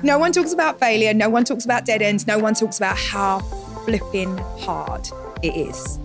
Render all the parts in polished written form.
No one talks about failure. No one talks about dead ends. No one talks about how flipping hard it is.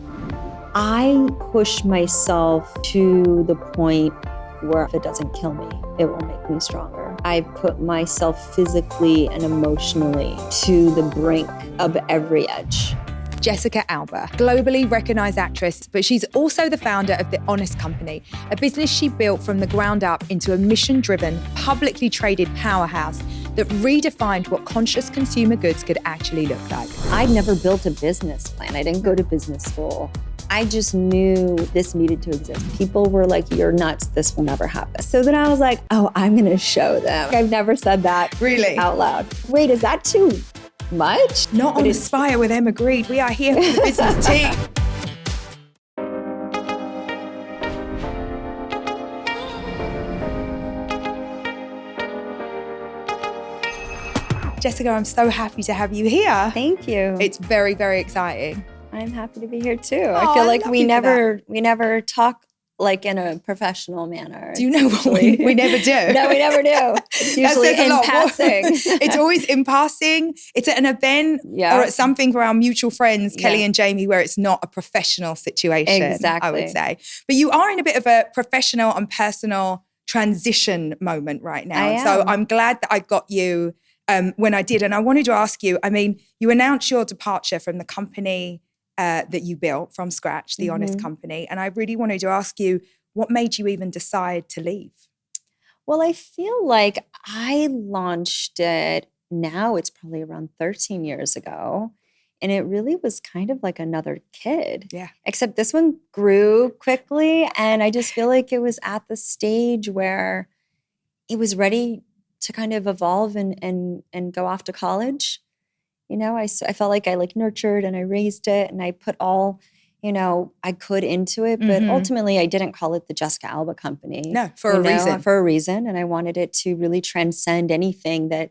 I push myself to the point where if it doesn't kill me, it will make me stronger. I put myself physically and emotionally to the brink of every edge. Jessica Alba, globally recognized actress, but she's also the founder of The Honest Company, a business she built from the ground up into a mission-driven, publicly traded powerhouse that redefined what conscious consumer goods could actually look like. I'd never built a business plan. I didn't go to business school. I just knew this needed to exist. People were like, you're nuts, this will never happen. So then I was like, oh, I'm gonna show them. I've never said that Really? out loud. Wait, is that too much? Not on Aspire with Emma Grede. We are here for the business team. Jessica, I'm so happy to have you here. Thank you. It's very, very exciting. I'm happy to be here too. I feel like we never talk like in a professional manner. Do you know what we never do? No, we never do. It's usually in passing. It's always in passing. It's at an event or at something for our mutual friends, Kelly and Jamie, where it's not a professional situation, exactly. I would say. But you are in a bit of a professional and personal transition moment right now. So I'm glad that I got you when I did. And I wanted to ask you, I mean, you announced your departure from the company that you built from scratch, The Honest Company. And I really wanted to ask you, what made you even decide to leave? Well, I feel like I launched it now, it's probably around 13 years ago. And it really was kind of like another kid. Yeah. Except this one grew quickly. And I just feel like it was at the stage where it was ready to kind of evolve and go off to college. You know, I felt like I nurtured and I raised it and I put all, I could into it. But ultimately, I didn't call it the Jessica Alba Company. No, for a reason. For a reason. And I wanted it to really transcend anything that,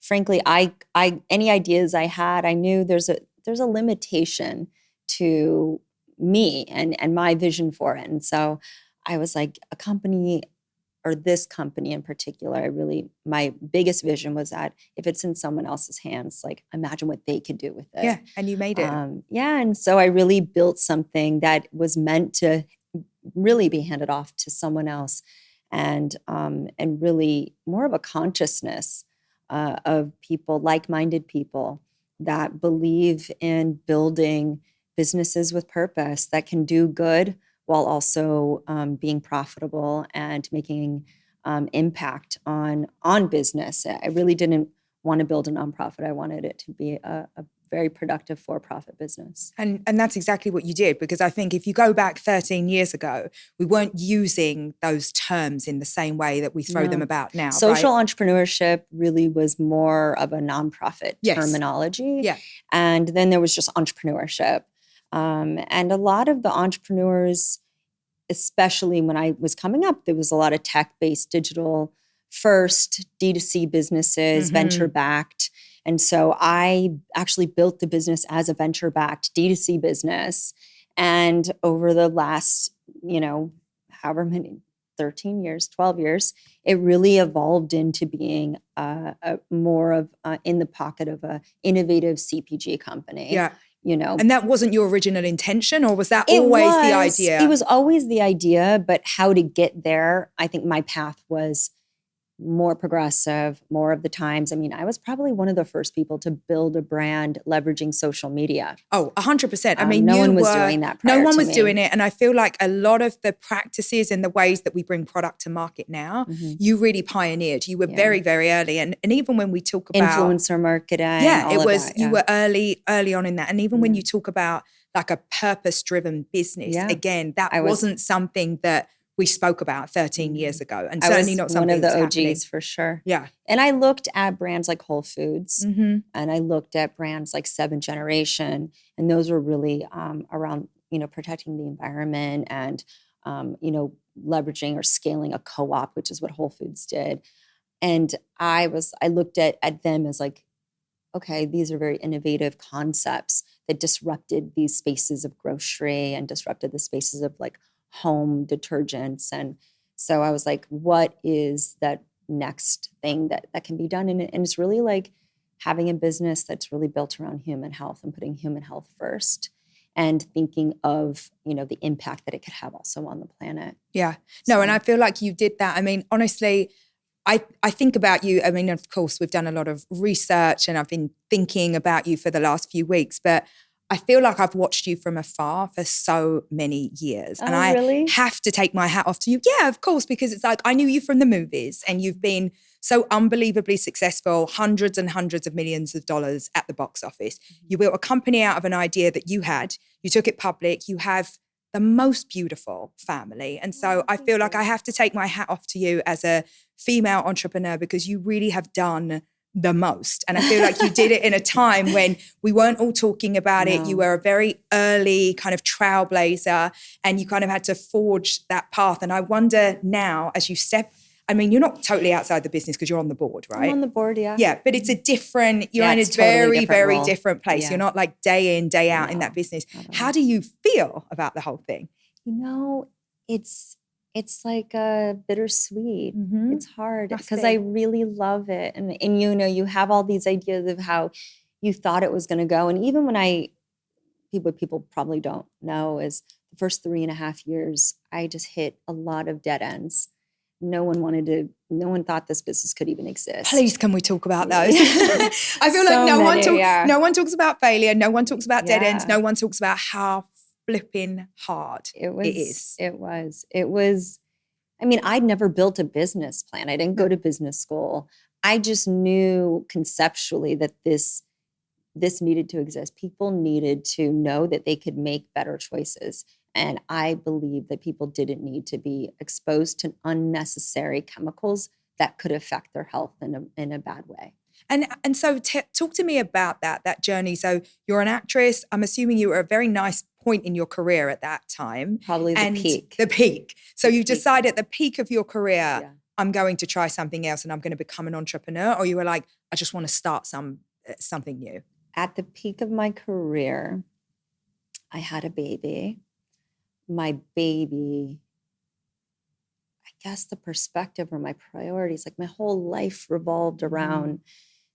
frankly, any ideas I had, I knew there's a limitation to me and my vision for it. And so I was like, a company, or this company in particular, my biggest vision was that if it's in someone else's hands, like imagine what they could do with it. Yeah, and you made it. And so I really built something that was meant to really be handed off to someone else, and really more of a consciousness of people, like-minded people that believe in building businesses with purpose that can do good while also being profitable and making impact on business. I really didn't want to build a nonprofit. I wanted it to be a very productive for-profit business. And that's exactly what you did, because I think if you go back 13 years ago, we weren't using those terms in the same way that we throw them about now. Social entrepreneurship really was more of a nonprofit terminology. Yeah. And then there was just entrepreneurship. And a lot of the entrepreneurs, especially when I was coming up, there was a lot of tech-based, digital first, D2C businesses, venture-backed. And so I actually built the business as a venture-backed D2C business. And over the last, however many, 13 years, 12 years, it really evolved into being more of in the pocket of a innovative CPG company. Yeah. And that wasn't your original intention, or was that always the idea? It was always the idea, but how to get there, I think my path was more progressive, more of the times. I mean, I was probably one of the first people to build a brand leveraging social media. Oh, 100%. I mean, no one was doing that prior No one to was me. doing it. And I feel like a lot of the practices and the ways that we bring product to market now, you really pioneered. You were very, very early. And even when we talk about influencer marketing. You were early on in that. And even when you talk about like a purpose-driven business, again, that wasn't something that we spoke about 13 years ago, and certainly not something one of the OGs happening. For sure. Yeah. And I looked at brands like Whole Foods, and I looked at brands like 7th Generation, and those were really around, protecting the environment and, leveraging or scaling a co-op, which is what Whole Foods did. And I looked at them as like, okay, these are very innovative concepts that disrupted these spaces of grocery and disrupted the spaces of like home detergents. And so I was like, what is that next thing that can be done. And it's really like having a business that's really built around human health and putting human health first and thinking of, the impact that it could have also on the planet. Yeah. No, and I feel like you did that. I mean, honestly, I think about you. I mean, of course, we've done a lot of research and I've been thinking about you for the last few weeks, but I feel like I've watched you from afar for so many years. Oh, and I really? have to take my hat off to you. Yeah, of course, because it's like I knew you from the movies and you've been so unbelievably successful, hundreds and hundreds of millions of dollars at the box office. You built a company out of an idea that you had. You took it public. You have the most beautiful family. And so I feel like I have to take my hat off to you as a female entrepreneur because you really have done the most. And I feel like you did it in a time when we weren't all talking about it. You were a very early kind of trailblazer and you kind of had to forge that path. And I wonder now as you I mean, you're not totally outside the business because you're on the board, right? I'm on the board, yeah. Yeah, but it's a different, you're in a totally very role. Different place. Yeah. You're not like day in, day out in that business. How do you feel about the whole thing? It's like bittersweet. Mm-hmm. It's hard because I really love it. And you have all these ideas of how you thought it was going to go. And even when people probably don't know is the first 3.5 years, I just hit a lot of dead ends. No one thought this business could even exist. Please, can we talk about those? I feel like no one talks about failure. No one talks about dead ends. No one talks about how flipping hard it is. It was. I mean, I'd never built a business plan. I didn't go to business school. I just knew conceptually that this needed to exist. People needed to know that they could make better choices. And I believe that people didn't need to be exposed to unnecessary chemicals that could affect their health in a bad way. And so talk to me about that journey. So you're an actress. I'm assuming you were at a very nice point in your career at that time. Probably the peak. The peak. So you decided at the peak of your career, I'm going to try something else and I'm going to become an entrepreneur, or you were like, I just want to start something new? At the peak of my career, I had a baby. My baby, I guess the perspective or my priorities, like my whole life revolved around,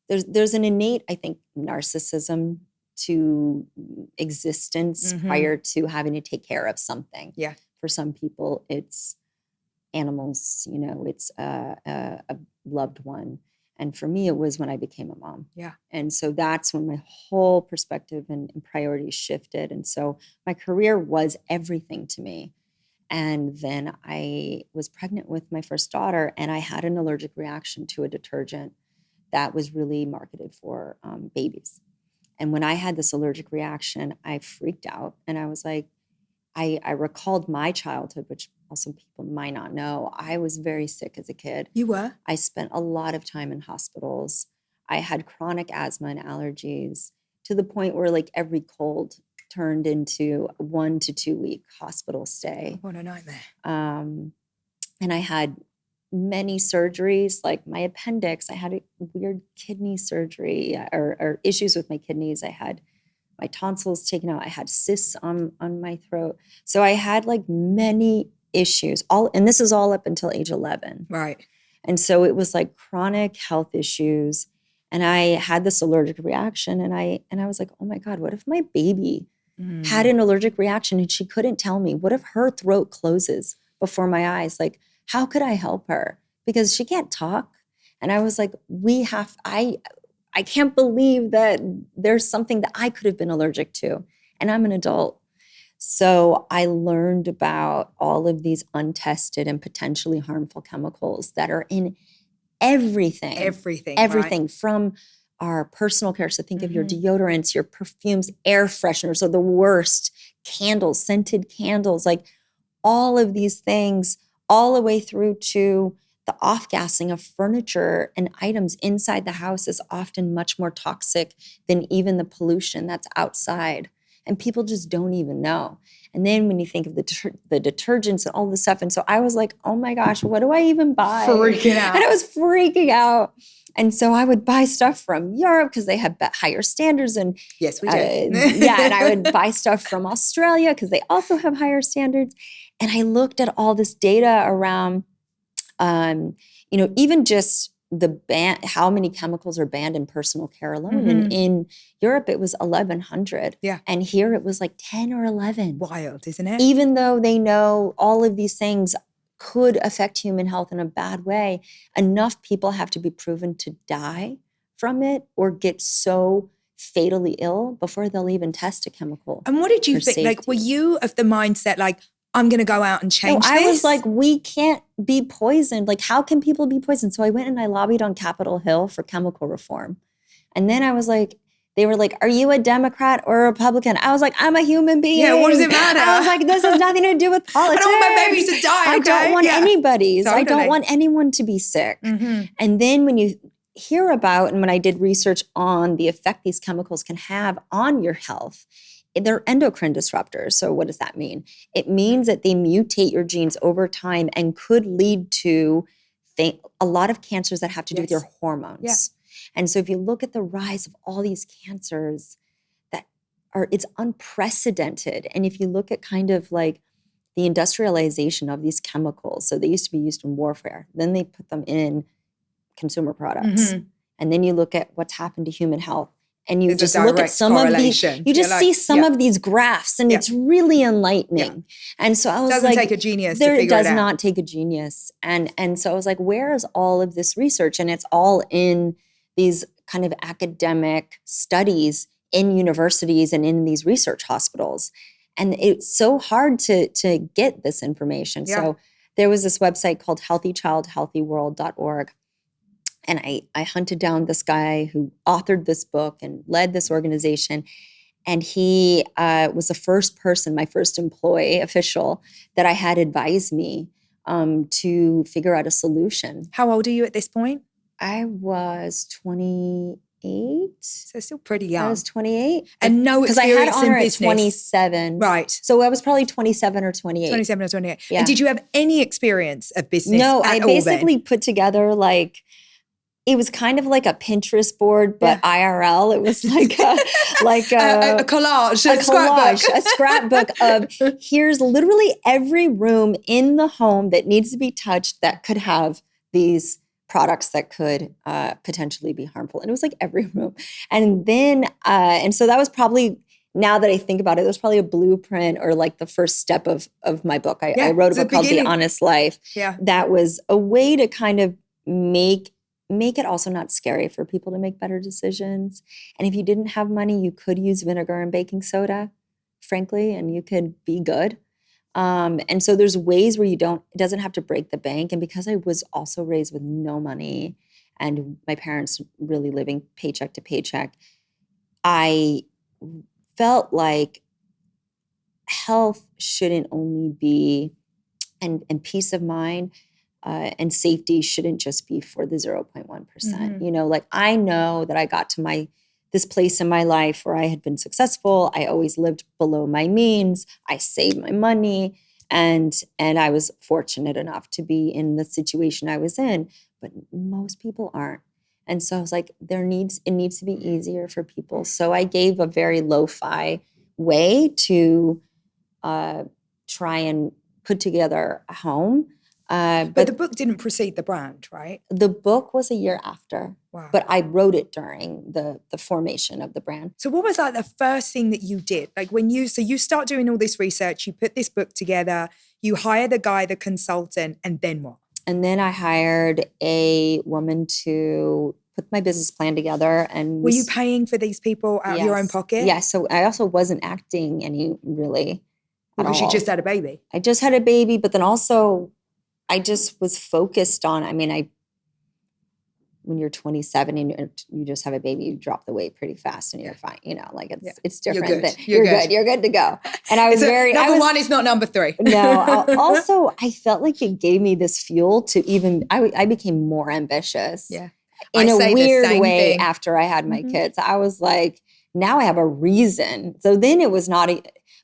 there's an innate, I think, narcissism to existence prior to having to take care of something. Yeah. For some people, it's animals, it's a loved one. And for me, it was when I became a mom. Yeah. And so that's when my whole perspective and priorities shifted. And so my career was everything to me. And then I was pregnant with my first daughter and I had an allergic reaction to a detergent that was really marketed for babies. And when I had this allergic reaction, I freaked out. And I was like, I recalled my childhood, which also people might not know. I was very sick as a kid. You were? I spent a lot of time in hospitals. I had chronic asthma and allergies to the point where like every cold turned into a 1 to 2 week hospital stay. What a nightmare. And I had many surgeries, like my appendix. I had a weird kidney surgery or issues with my kidneys. I had my tonsils taken out. I had cysts on my throat. So I had like many issues, and this is all up until age 11. Right. And so it was like chronic health issues. And I had this allergic reaction and I was like, oh my God, what if my baby had an allergic reaction and she couldn't tell me? What if her throat closes before my eyes? Like, how could I help her? Because she can't talk. And I was like, I can't believe that there's something that I could have been allergic to. And I'm an adult. So I learned about all of these untested and potentially harmful chemicals that are in everything. Everything right? From our personal care. So think of your deodorants, your perfumes, air fresheners are the worst, candles, scented candles, like all of these things, all the way through to the off-gassing of furniture and items inside the house is often much more toxic than even the pollution that's outside. And people just don't even know. And then when you think of the detergents and all this stuff, and so I was like, oh my gosh, what do I even buy? Freaking out. And I was freaking out. And so I would buy stuff from Europe because they have higher standards. And yes, we do. And I would buy stuff from Australia because they also have higher standards. And I looked at all this data around even just how many chemicals are banned in personal care alone. And in Europe, it was 1,100. Yeah. And here it was like 10 or 11. Wild, isn't it? Even though they know all of these things could affect human health in a bad way, enough people have to be proven to die from it or get so fatally ill before they'll even test a chemical. And what did you think? Safety. Like, were you of the mindset, like, I'm going to go out and change this? I was like, we can't be poisoned. Like, how can people be poisoned? So I went and I lobbied on Capitol Hill for chemical reform. And then I was like, they were like, are you a Democrat or a Republican? I was like, I'm a human being. Yeah, what does it matter? I was like, this has nothing to do with politics. I don't want my babies to die, okay? I don't want anybody's. Totally. I don't want anyone to be sick. And then when you hear about, and when I did research on the effect these chemicals can have on your health, they're endocrine disruptors. So what does that mean? It means that they mutate your genes over time and could lead to a lot of cancers that have to do with your hormones. Yeah. And so if you look at the rise of all these cancers it's unprecedented. And if you look at kind of like the industrialization of these chemicals, so they used to be used in warfare, then they put them in consumer products. And then you look at what's happened to human health. And you just look at some of these, you just see some of these graphs, and it's really enlightening. And so I was doesn't take a genius to figure it out. It does not take a genius. And so I was like, where is all of this research? And it's all in these kind of academic studies in universities and in these research hospitals. And it's so hard to get this information. Yeah. So there was this website called healthychildhealthyworld.org. And I hunted down this guy who authored this book and led this organization. And he was the first person, my first employee official, that I had advise me to figure out a solution. How old are you at this point? I was 28. So still pretty young. I was 28. And no experience because I had honor in at business. 27. Right. So I was probably 27 or 28. 27 or 28. Yeah. And did you have any experience of business No, at I all basically put together like, it was kind of like a Pinterest board, but IRL. It was like a collage, a scrapbook of here's literally every room in the home that needs to be touched that could have these products that could potentially be harmful. And it was like every room. And then, and so that was probably, now that I think about it, it was probably a blueprint or like the first step of my book. I wrote a book called The Honest Life. Yeah. That was a way to kind of make it also not scary for people to make better decisions. And if you didn't have money, you could use vinegar and baking soda, frankly, and you could be good. And so there's ways where it doesn't have to break the bank. And because I was also raised with no money and my parents really living paycheck to paycheck, I felt like health shouldn't only be, and peace of mind, and safety shouldn't just be for the 0.1%. You know, like I know that I got to this place in my life where I had been successful. I always lived below my means. I saved my money, and I was fortunate enough to be in the situation I was in. But most people aren't. And so I was like, it needs to be easier for people. So I gave a very lo-fi way to try and put together a home. But the book didn't precede the brand, right? The book was a year after. Wow. But I wrote it during the formation of the brand. So what was like the first thing that you did? Like you start doing all this research, you put this book together, you hire the guy, the consultant, and then what? And then I hired a woman to put my business plan together. And were you paying for these people out of your own pocket? Yeah. So I also wasn't acting really because you just had a baby. I just had a baby, but then also I just was focused on, when you're 27 and you just have a baby, you drop the weight pretty fast and you're fine. You know, like it's different. You're good. You're good to go. And I was number one is not number three. No. Also, I felt like it gave me this fuel to I became more ambitious. Yeah. In a weird way after I had my kids. I was like, now I have a reason. So then it was not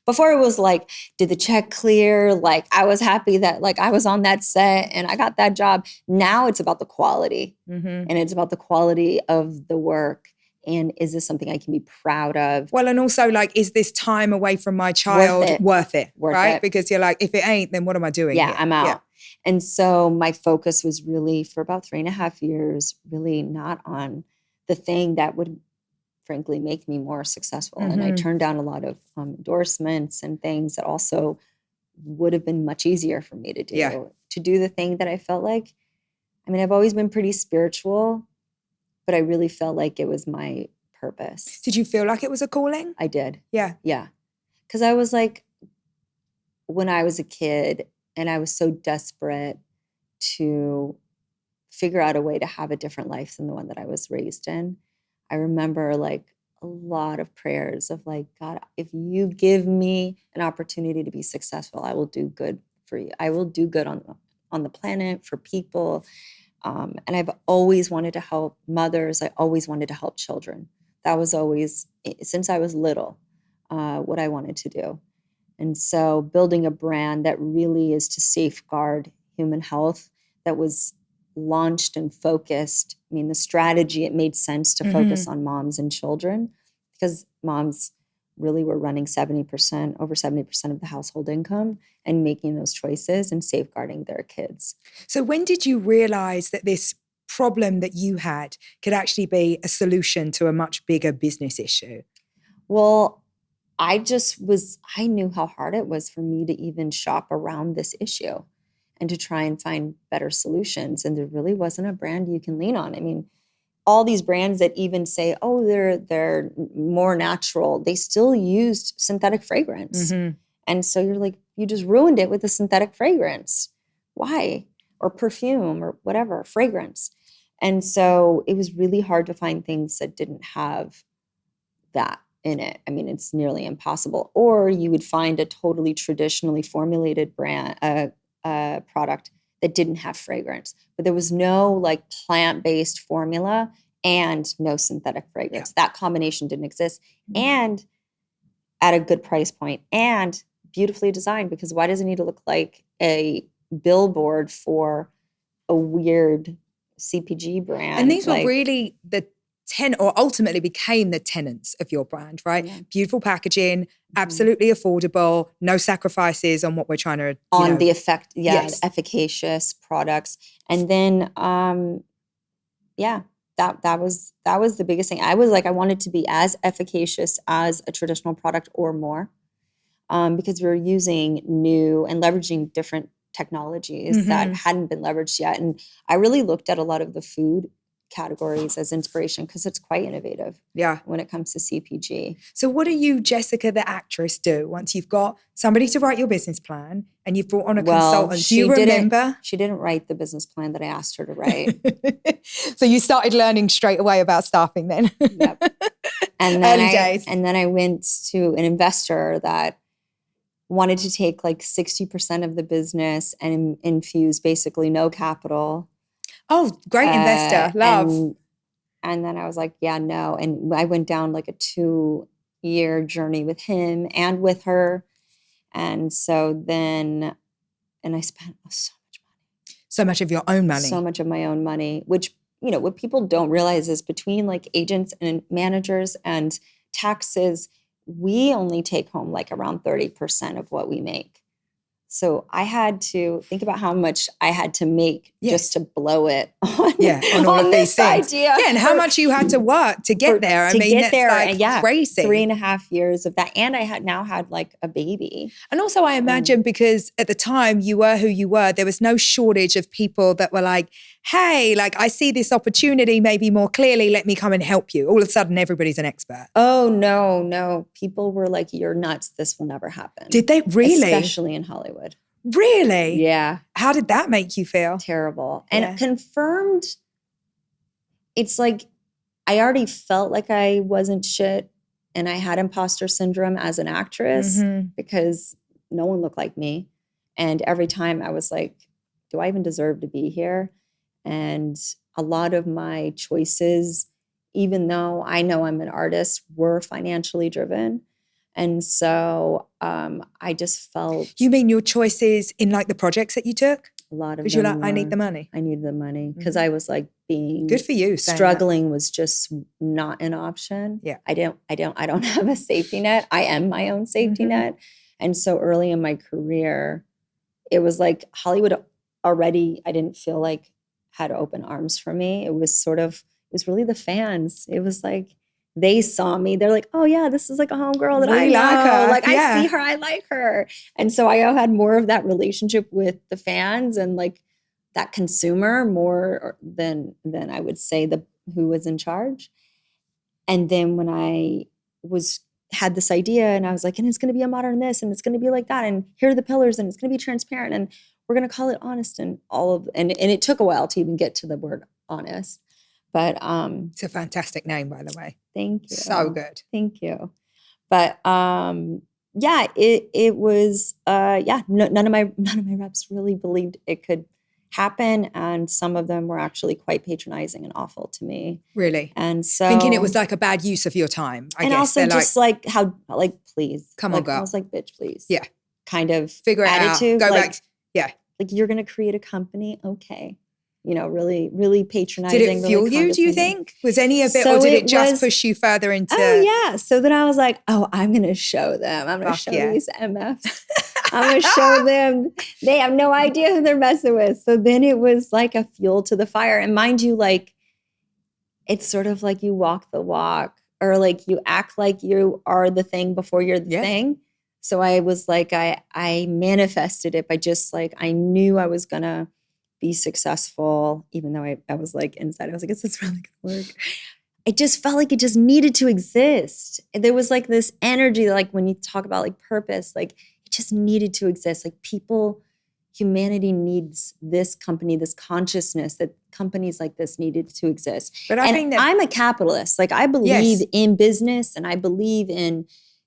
before it was like, did the check clear? Like I was happy that like I was on that set and I got that job. Now it's about the quality and it's about the quality of the work And is this something I can be proud of? Well, and also like, is this time away from my child worth it? Right? Because you're like, if it ain't, then what am I doing here? I'm out. Yeah. And so my focus was really for about 3.5 years, really not on the thing that would frankly make me more successful. And I turned down a lot of endorsements and things that also would have been much easier for me to do. To do the thing that I felt like, I mean, I've always been pretty spiritual, but I really felt like it was my purpose. Did you feel like it was a calling? I did. Yeah. Yeah. Because I was like, when I was a kid and I was so desperate to figure out a way to have a different life than the one that I was raised in, I remember like a lot of prayers of like, God, if you give me an opportunity to be successful, I will do good for you. I will do good on the planet, for people. And I've always wanted to help mothers. I always wanted to help children. That was always, since I was little, what I wanted to do. And so building a brand that really is to safeguard human health, that was launched and focused. I mean, the strategy, it made sense to focus on moms and children because moms really were running over 70% of the household income and making those choices and safeguarding their kids. So when did you realize that this problem that you had could actually be a solution to a much bigger business issue? Well, I knew how hard it was for me to even shop around this issue and to try and find better solutions. And there really wasn't a brand you can lean on. I mean, all these brands that even say, oh, they're more natural, they still used synthetic fragrance. And so you're like, you just ruined it with a synthetic fragrance. Why? Or perfume or whatever, fragrance. And so it was really hard to find things that didn't have that in it. I mean, it's nearly impossible. Or you would find a totally traditionally formulated brand, product that didn't have fragrance, but there was no like plant-based formula and no synthetic fragrance. That combination didn't exist, and at a good price point and beautifully designed, because why does it need to look like a billboard for a weird CPG brand? And these were really the ultimately became the tenets of your brand, right? Yeah. Beautiful packaging, absolutely affordable, no sacrifices on what we're trying to the effect, efficacious products. And then that was the biggest thing. I was like, I wanted to be as efficacious as a traditional product or more, because we were using new and leveraging different technologies that hadn't been leveraged yet. And I really looked at a lot of the food categories as inspiration because it's quite innovative when it comes to CPG. So what do you, Jessica, the actress, do once you've got somebody to write your business plan and you've brought on a consultant? Do you remember? She didn't write the business plan that I asked her to write. So you started learning straight away about staffing then? Yep. And then early days. And then I went to an investor that wanted to take like 60% of the business and infuse basically no capital. Oh, great investor. Love. And then I was like, yeah, no. And I went down like a 2-year journey with him and with her. And so then, and I spent so much money. So much of your own money. So much of my own money, which, what people don't realize is between like agents and managers and taxes, we only take home like around 30% of what we make. So I had to think about how much I had to make just to blow it on all of this idea. Yeah, and how much you had to work to get there. I mean, that's crazy. 3.5 years of that. And I had now had like a baby. And also I imagine because at the time you were who you were, there was no shortage of people that were like, hey, like I see this opportunity maybe more clearly, let me come and help you. All of a sudden everybody's an expert. Oh, no. People were like, you're nuts. This will never happen. Did they really? Especially in Hollywood. Really? Yeah. How did that make you feel? Terrible. And it confirmed, it's like I already felt like I wasn't shit and I had imposter syndrome as an actress because no one looked like me. And every time I was like, do I even deserve to be here? And a lot of my choices, even though I know I'm an artist, were financially driven. And so I just felt... You mean your choices in like the projects that you took? A lot of them. Because you're like, I need the money. I need the money. Because I was like, being good for you. Struggling was just not an option. Yeah. I don't have a safety net. I am my own safety net. And so early in my career, it was like Hollywood already, I didn't feel like had open arms for me. It was really the fans. It was like, they saw me. They're like, oh yeah, this is like a homegirl that I know. Like her. Like I see her, I like her. And so I had more of that relationship with the fans and like that consumer more than I would say who was in charge. And then when I had this idea and I was like, and it's going to be a modern this and it's going to be like that. And here are the pillars and it's going to be transparent and we're going to call it honest and and it took a while to even get to the word honest. But it's a fantastic name, by the way. Thank you. So good. Thank you. But yeah, it was none of my reps really believed it could happen, and some of them were actually quite patronizing and awful to me. Really? And so thinking it was like a bad use of your time. I guess. Also they're just like how please come on, girl. I was like, bitch, please. Yeah. Kind of figure it attitude. Out. Go like, back. Yeah. Like you're gonna create a company, okay. You know, really, really patronizing. Did it fuel you, do you think? Was any of it, or did it just push you further into... Oh, yeah. So then I was like, I'm going to show them. I'm going to show these MFs. I'm going to show them. They have no idea who they're messing with. So then it was like a fuel to the fire. And mind you, like, it's sort of like you walk the walk or like you act like you are the thing before you're the thing. So I was like, I manifested it by just like, I knew I was going to be successful, even though I was like inside, I was like, is this really gonna work? It just felt like it just needed to exist. And there was like this energy, like when you talk about like purpose, like it just needed to exist. Like humanity needs this company, this consciousness that companies like this needed to exist. But I think that I'm a capitalist. Like I believe in business and I believe in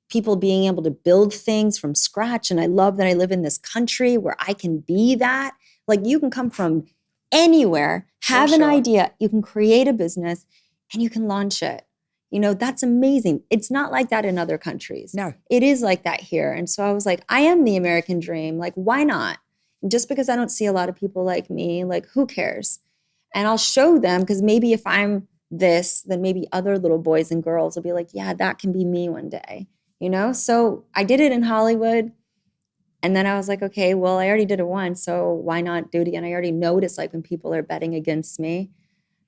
people being able to build things from scratch. And I love that I live in this country where I can be that. Like you can come from anywhere, have an idea, you can create a business and you can launch it. You know, that's amazing. It's not like that in other countries. No. It is like that here. And so I was like, I am the American dream. Like, why not? And just because I don't see a lot of people like me, like who cares? And I'll show them because maybe if I'm this, then maybe other little boys and girls will be like, yeah, that can be me one day. You know? So I did it in Hollywood. And then I was like, okay, well, I already did it once, so why not do it again? I already know what it's like when people are betting against me.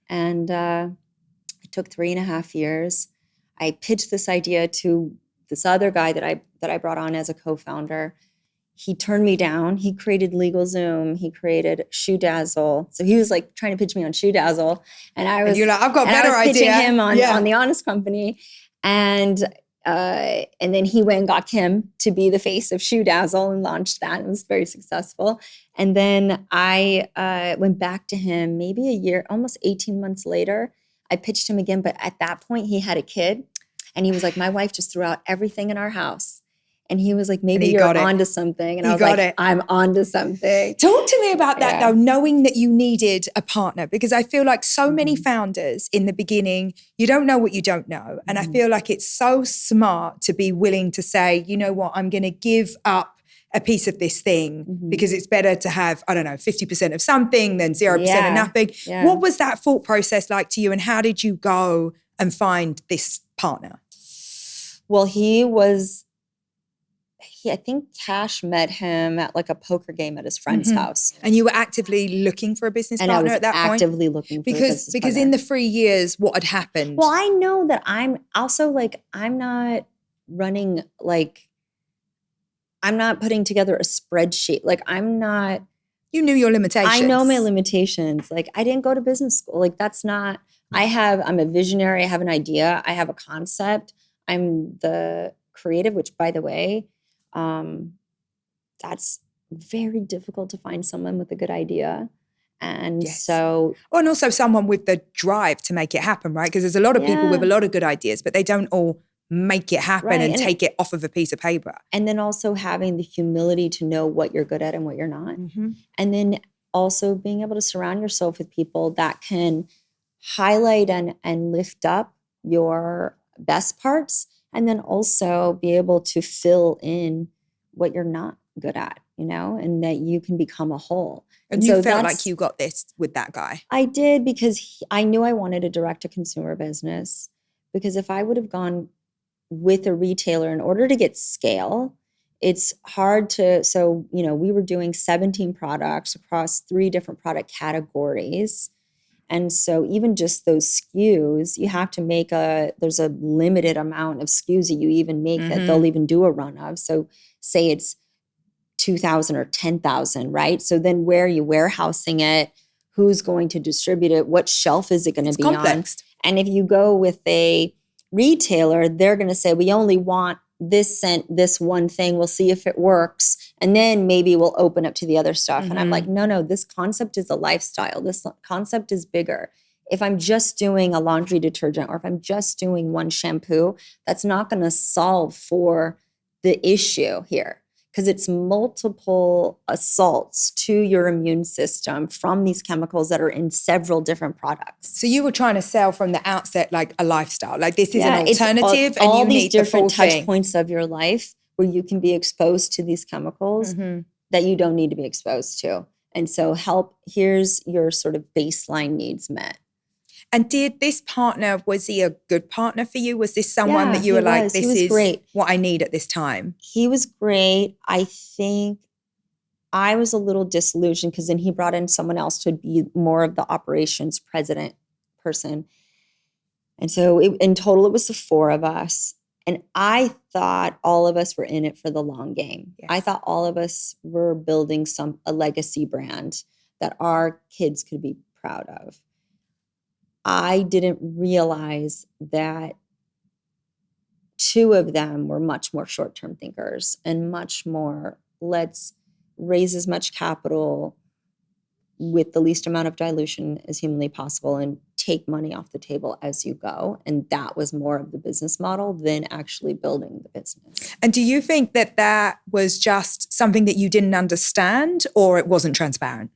And it took 3.5 years. I pitched this idea to this other guy that I brought on as a co-founder. He turned me down. He created LegalZoom. He created Shoe Dazzle. So he was like trying to pitch me on Shoe Dazzle. And I was, and you're like, I've got a better idea. pitching him on The Honest Company. And then he went and got Kim to be the face of Shoe Dazzle and launched that. It was very successful. And then I went back to him maybe a year, almost 18 months later. I pitched him again, but at that point he had a kid and he was like, my wife just threw out everything in our house. And he was like, maybe you're onto something. And I was like, I'm onto something. Talk to me about that though, knowing that you needed a partner, because I feel like so many founders in the beginning, you don't know what you don't know. And I feel like it's so smart to be willing to say, you know what, I'm going to give up a piece of this thing because it's better to have, 50% of something than 0% of nothing. Yeah. What was that thought process like to you and how did you go and find this partner? Well, I think Cash met him at like a poker game at his friend's house. And you were actively looking for a business partner at that point? And I was actively looking for a business partner. Because in the 3 years, what had happened? Well, I know that I'm also like, I'm not running like, I'm not putting together a spreadsheet. Like I'm not. You knew your limitations. I know my limitations. Like I didn't go to business school. Like that's not, I'm a visionary. I have an idea. I have a concept. I'm the creative, which by the way, that's very difficult to find someone with a good idea. And so. Well, and also someone with the drive to make it happen, right? Because there's a lot of people with a lot of good ideas, but they don't all make it happen and take it off of a piece of paper. And then also having the humility to know what you're good at and what you're not. And then also being able to surround yourself with people that can highlight and lift up your best parts, and then also be able to fill in what you're not good at. and that you can become a whole. And you felt like you got this with that guy. I did, because I knew I wanted a direct-to-consumer business, because if I would have gone with a retailer in order to get scale, it's hard to, so, we were doing 17 products across 3 different product categories. And so even just those SKUs, you have to make there's a limited amount of SKUs that you even make that they'll even do a run of. So say it's 2,000 or 10,000, right? So then where are you warehousing it? Who's going to distribute it? What shelf is it going to be complex. On? And if you go with a retailer, they're going to say, we only want this one thing. We'll see if it works. And then maybe we'll open up to the other stuff. And I'm like, no, this concept is a lifestyle. This concept is bigger. If I'm just doing a laundry detergent, or if I'm just doing one shampoo, that's not going to solve for the issue here. Because it's multiple assaults to your immune system from these chemicals that are in several different products. So you were trying to sell from the outset like a lifestyle, like this is an alternative, all and you these need different the full touch thing. points of your life where you can be exposed to these chemicals that you don't need to be exposed to. And so here's your sort of baseline needs met. And did this partner, was he a good partner for you? Was this someone that you were like, this is great. What I need at this time? He was great. I think I was a little disillusioned because then he brought in someone else to be more of the operations president person. And so in total, it was the 4 of us. And I thought all of us were in it for the long game. Yes. I thought all of us were building a legacy brand that our kids could be proud of. I didn't realize that 2 of them were much more short-term thinkers and much more, let's raise as much capital with the least amount of dilution as humanly possible and take money off the table as you go. And that was more of the business model than actually building the business. And do you think that was just something that you didn't understand, or it wasn't transparent?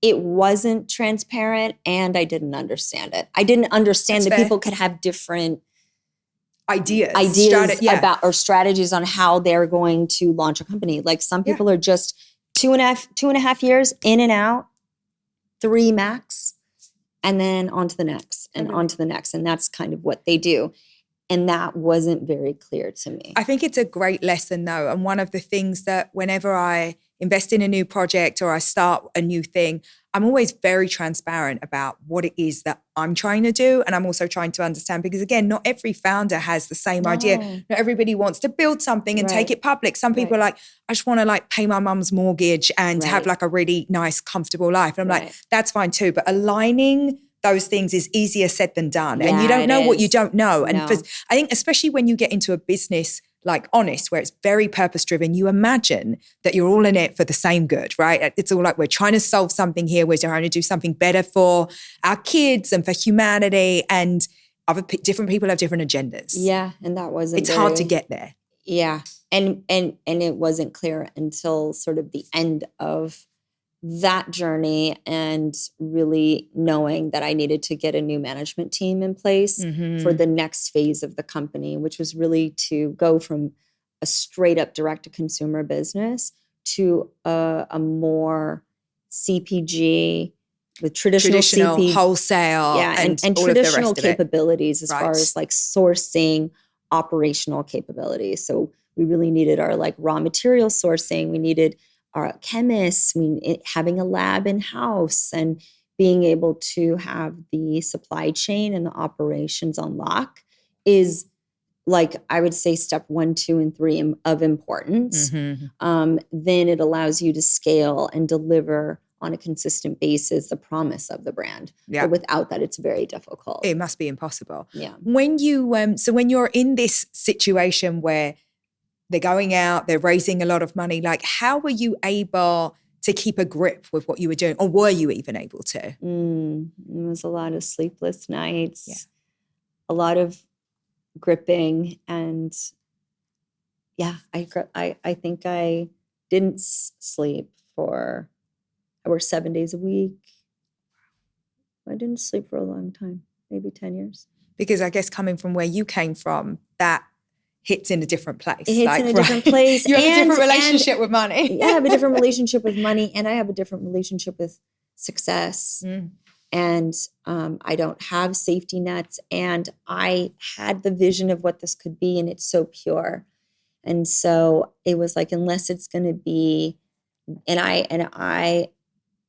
It wasn't transparent, and I didn't understand it. I didn't understand that people could have different ideas about or strategies on how they're going to launch a company. Like some people are just 2.5 years in and out, 3 max, and then on to the next and on to the next. And that's kind of what they do. And that wasn't very clear to me. I think it's a great lesson though. And one of the things that whenever I invest in a new project or I start a new thing, I'm always very transparent about what it is that I'm trying to do. And I'm also trying to understand, because again, not every founder has the same idea. Not everybody wants to build something and take it public. Some people are like, I just want to like pay my mum's mortgage and have like a really nice, comfortable life. And I'm like, that's fine too. But aligning those things is easier said than done. And you don't know what you don't know. And I think especially when you get into a business like Honest, where it's very purpose-driven, you imagine that you're all in it for the same good, right? It's all like, we're trying to solve something here. We're trying to do something better for our kids and for humanity. And different people have different agendas. Yeah, and that wasn't It's hard to get there. Yeah, and it wasn't clear until sort of the end of that journey, and really knowing that I needed to get a new management team in place for the next phase of the company, which was really to go from a straight up direct to consumer business to a more CPG with traditional CPG, wholesale, and traditional capabilities as far as like sourcing, operational capabilities. So we really needed our like raw material sourcing. We needed our chemists, having a lab in-house, and being able to have the supply chain and the operations on lock is, like, I would say step 1, 2, and 3 of importance. Then it allows you to scale and deliver on a consistent basis the promise of the brand. But without that, it's very difficult. It must be impossible. Yeah. When you, so when you're in this situation where they're going out, they're raising a lot of money, like how were you able to keep a grip with what you were doing? Or were you even able to? It was a lot of sleepless nights, a lot of gripping. And I think I didn't sleep I worked 7 days a week. I didn't sleep for a long time, maybe 10 years. Because I guess coming from where you came from, that hits in a different place. It hits in a different place. You have a different relationship with money. I have a different relationship with money, and I have a different relationship with success. And I don't have safety nets. And I had the vision of what this could be, and it's so pure. And so it was like, unless it's going to be,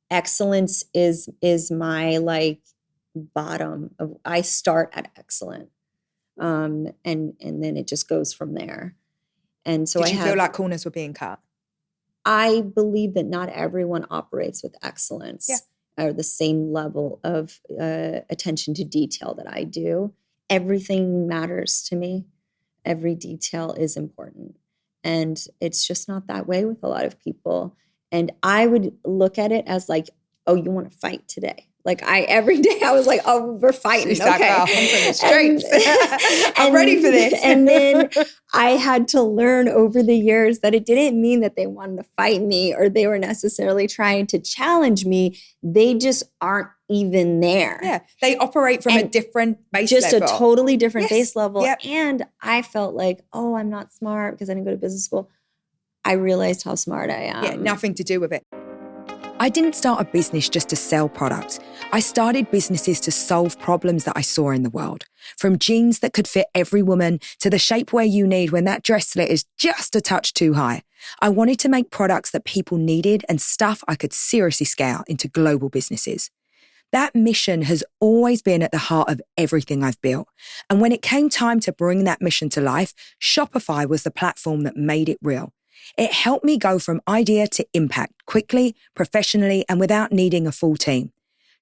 excellence is my like bottom of, I start at excellent. And then it just goes from there. And so Did you feel like corners were being cut? I believe that not everyone operates with excellence or the same level of attention to detail that I do. Everything matters to me. Every detail is important. And it's just not that way with a lot of people. And I would look at it as like, oh, you want to fight today? Like every day I was like, oh, we're fighting. She's okay. like, oh, I'm from the streets. I'm ready for this. And then I had to learn over the years that it didn't mean that they wanted to fight me or they were necessarily trying to challenge me. They just aren't even there. Yeah. They operate from a different base just level. Just a totally different base level. Yep. And I felt like, oh, I'm not smart because I didn't go to business school. I realized how smart I am. Yeah, nothing to do with it. I didn't start a business just to sell products. I started businesses to solve problems that I saw in the world. From jeans that could fit every woman to the shapewear you need when that dress slit is just a touch too high. I wanted to make products that people needed and stuff I could seriously scale into global businesses. That mission has always been at the heart of everything I've built. And when it came time to bring that mission to life, Shopify was the platform that made it real. It helped me go from idea to impact quickly, professionally, and without needing a full team.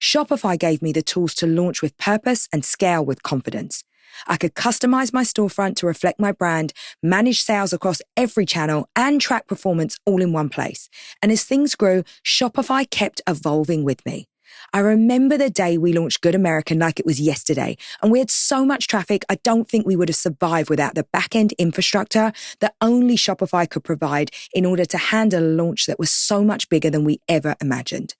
Shopify gave me the tools to launch with purpose and scale with confidence. I could customize my storefront to reflect my brand, manage sales across every channel, and track performance all in one place. And as things grew, Shopify kept evolving with me. I remember the day we launched Good American like it was yesterday, and we had so much traffic, I don't think we would have survived without the back-end infrastructure that only Shopify could provide in order to handle a launch that was so much bigger than we ever imagined.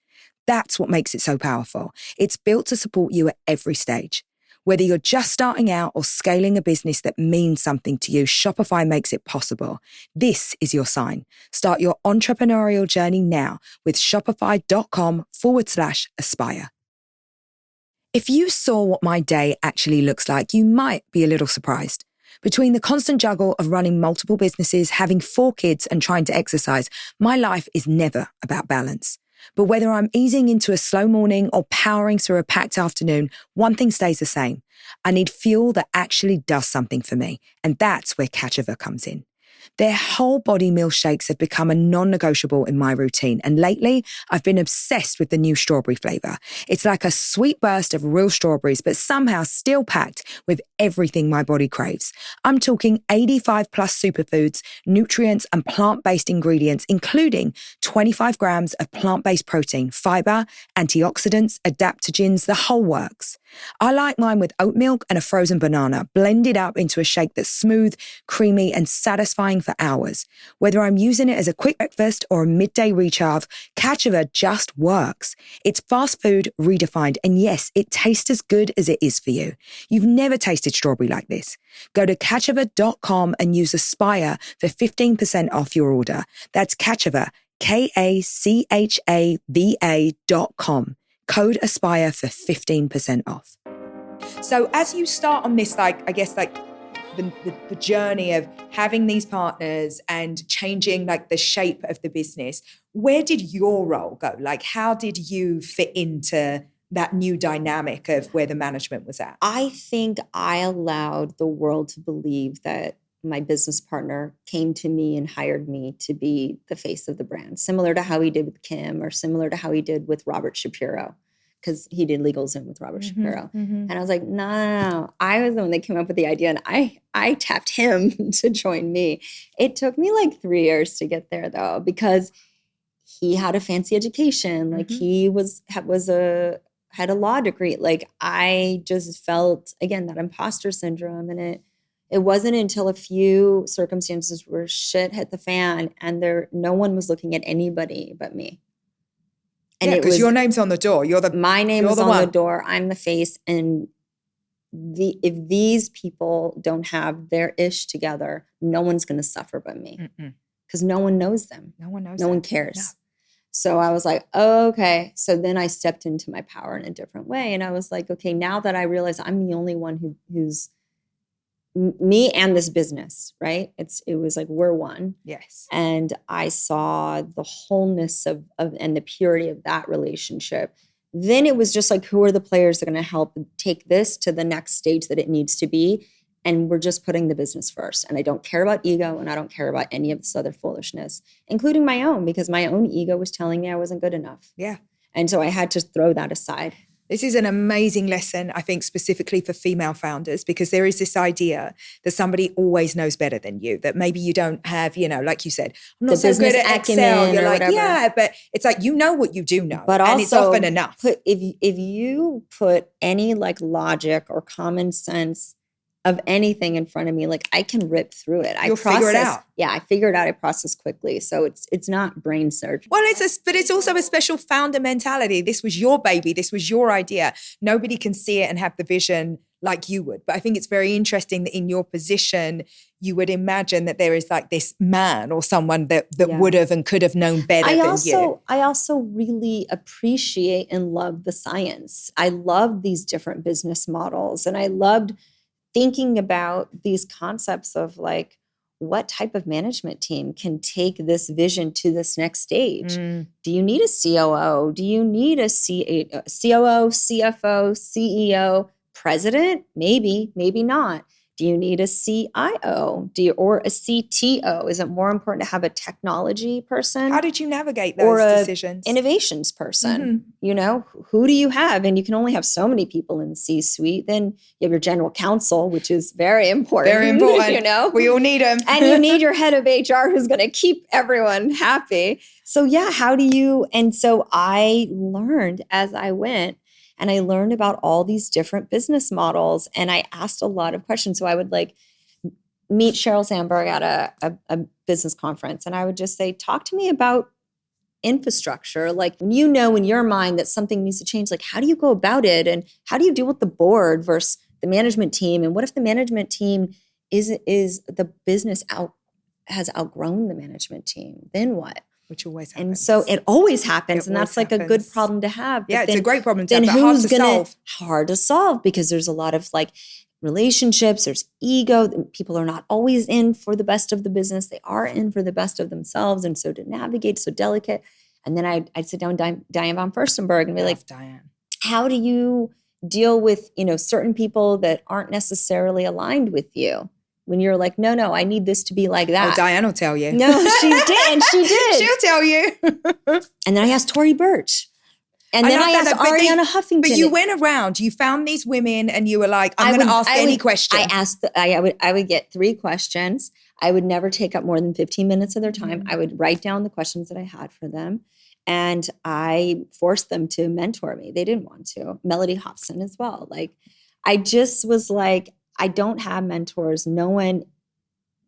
That's what makes it so powerful. It's built to support you at every stage. Whether you're just starting out or scaling a business that means something to you, Shopify makes it possible. This is your sign. Start your entrepreneurial journey now with shopify.com/aspire. If you saw what my day actually looks like, you might be a little surprised. Between the constant juggle of running multiple businesses, having 4 kids, and trying to exercise, my life is never about balance. But whether I'm easing into a slow morning or powering through a packed afternoon, one thing stays the same. I need fuel that actually does something for me. And that's where Catchiver comes in. Their whole body meal shakes have become a non-negotiable in my routine. And lately, I've been obsessed with the new strawberry flavor. It's like a sweet burst of real strawberries, but somehow still packed with everything my body craves. I'm talking 85 plus superfoods, nutrients, and plant-based ingredients, including 25 grams of plant-based protein, fiber, antioxidants, adaptogens, the whole works. I like mine with oat milk and a frozen banana, blended up into a shake that's smooth, creamy, and satisfying for hours. Whether I'm using it as a quick breakfast or a midday recharge, Catchiver just works. It's fast food redefined, and yes, it tastes as good as it is for you. You've never tasted strawberry like this. Go to catchiver.com and use Aspire for 15% off your order. That's Catchiver, KACHAVA.com. Code Aspire for 15% off. So as you start on this, the journey of having these partners and changing the shape of the business, where did your role go? How did you fit into that new dynamic of where the management was at? I think I allowed the world to believe that my business partner came to me and hired me to be the face of the brand, similar to how he did with Kim or similar to how he did with Robert Shapiro, because he did LegalZoom with Robert Shapiro. And I was like, no. I was the one that came up with the idea, and I tapped him to join me. It took me 3 years to get there, though, because he had a fancy education. He had a law degree. I just felt, again, that imposter syndrome, and it wasn't until a few circumstances where shit hit the fan and no one was looking at anybody but me. And because your name's on the door. My name is on the door. I'm the face. And if these people don't have their ish together, no one's going to suffer but me, because no one knows them. No one knows. No one cares. No. So I was like, oh, okay. So then I stepped into my power in a different way. And I was like, okay, now that I realize I'm the only one who's me and this business, right? It was like, we're one. Yes. And I saw the wholeness of and the purity of that relationship. Then it was just like, who are the players that are going to help take this to the next stage that it needs to be? And we're just putting the business first. And I don't care about ego, and I don't care about any of this other foolishness, including my own, because my own ego was telling me I wasn't good enough. Yeah. And so I had to throw that aside. This is an amazing lesson, I think, specifically for female founders, because there is this idea that somebody always knows better than you, that maybe you don't have, like you said, I'm not so good at Excel. You're like, yeah, but it's like, what you do know, but also, and it's often enough. If you put any like logic or common sense of anything in front of me, like I can rip through it. You'll figure it out. Yeah, I figure it out. I process quickly. So it's not brain surgery. Well, but it's also a special founder mentality. This was your baby. This was your idea. Nobody can see it and have the vision like you would. But I think it's very interesting that in your position, you would imagine that there is like this man or someone that would have and could have known better than you. I also really appreciate and love the science. I love these different business models, and I loved thinking about these concepts of like, what type of management team can take this vision to this next stage? Do you need a COO? Do you need a COO, CFO, CEO, president? Maybe, maybe not. Do you need a CIO? Or a CTO? Is it more important to have a technology person? How did you navigate those decisions? Innovations person. Who do you have? And you can only have so many people in the C-suite. Then you have your general counsel, which is very important. Very important. We all need them. And you need your head of HR who's going to keep everyone happy. So yeah, and so I learned as I went. And I learned about all these different business models, and I asked a lot of questions. So I would like meet Sheryl Sandberg at a business conference, and I would just say, talk to me about infrastructure. Like, when you know in your mind that something needs to change, like how do you go about it? And how do you deal with the board versus the management team? And what if the management team is the business has outgrown the management team? Then what? Which always happens. And so it always happens. And that's like a good problem to have. Yeah, it's a great problem to have, but hard to solve. Hard to solve, because there's a lot of like relationships, there's ego. People are not always in for the best of the business. They are in for the best of themselves. And so to navigate, so delicate. And then I'd sit down with Diane von Furstenberg and be like, Diane, how do you deal with, certain people that aren't necessarily aligned with you? When you're like, no, I need this to be like that. Oh, Diane will tell you. No, she did. She'll tell you. And then I asked Tory Burch. And then I asked Arianna Huffington. But you went around, you found these women, and you were like, I'm going to ask any question. I would get 3 questions. I would never take up more than 15 minutes of their time. I would write down the questions that I had for them. And I forced them to mentor me. They didn't want to. Melody Hobson as well. Like, I just was like, I don't have mentors. No one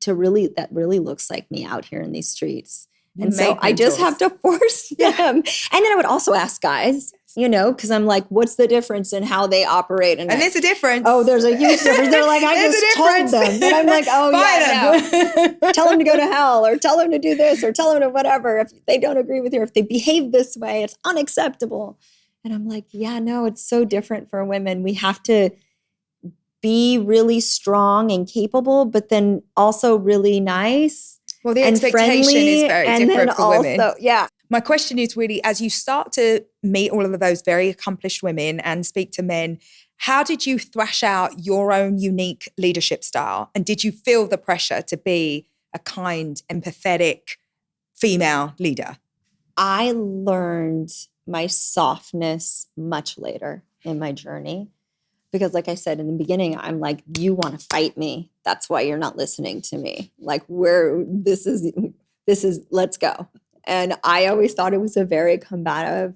that really looks like me out here in these streets. And so I just have to force them. And then I would also ask guys, because I'm like, what's the difference in how they operate? And there's a difference. Oh, there's a huge difference. They're like, I just told them. And I'm like, oh, no. Tell them to go to hell, or tell them to do this, or tell them to whatever. If they don't agree with you, or if they behave this way, it's unacceptable. And I'm like, yeah, no, it's so different for women. We have to be really strong and capable, but then also really nice. Well, the expectation is very different for women. Yeah. My question is really, as you start to meet all of those very accomplished women and speak to men, how did you thrash out your own unique leadership style? And did you feel the pressure to be a kind, empathetic female leader? I learned my softness much later in my journey. Because like I said in the beginning, I'm like, you want to fight me. That's why you're not listening to me. Like, this is, let's go. And I always thought it was a very combative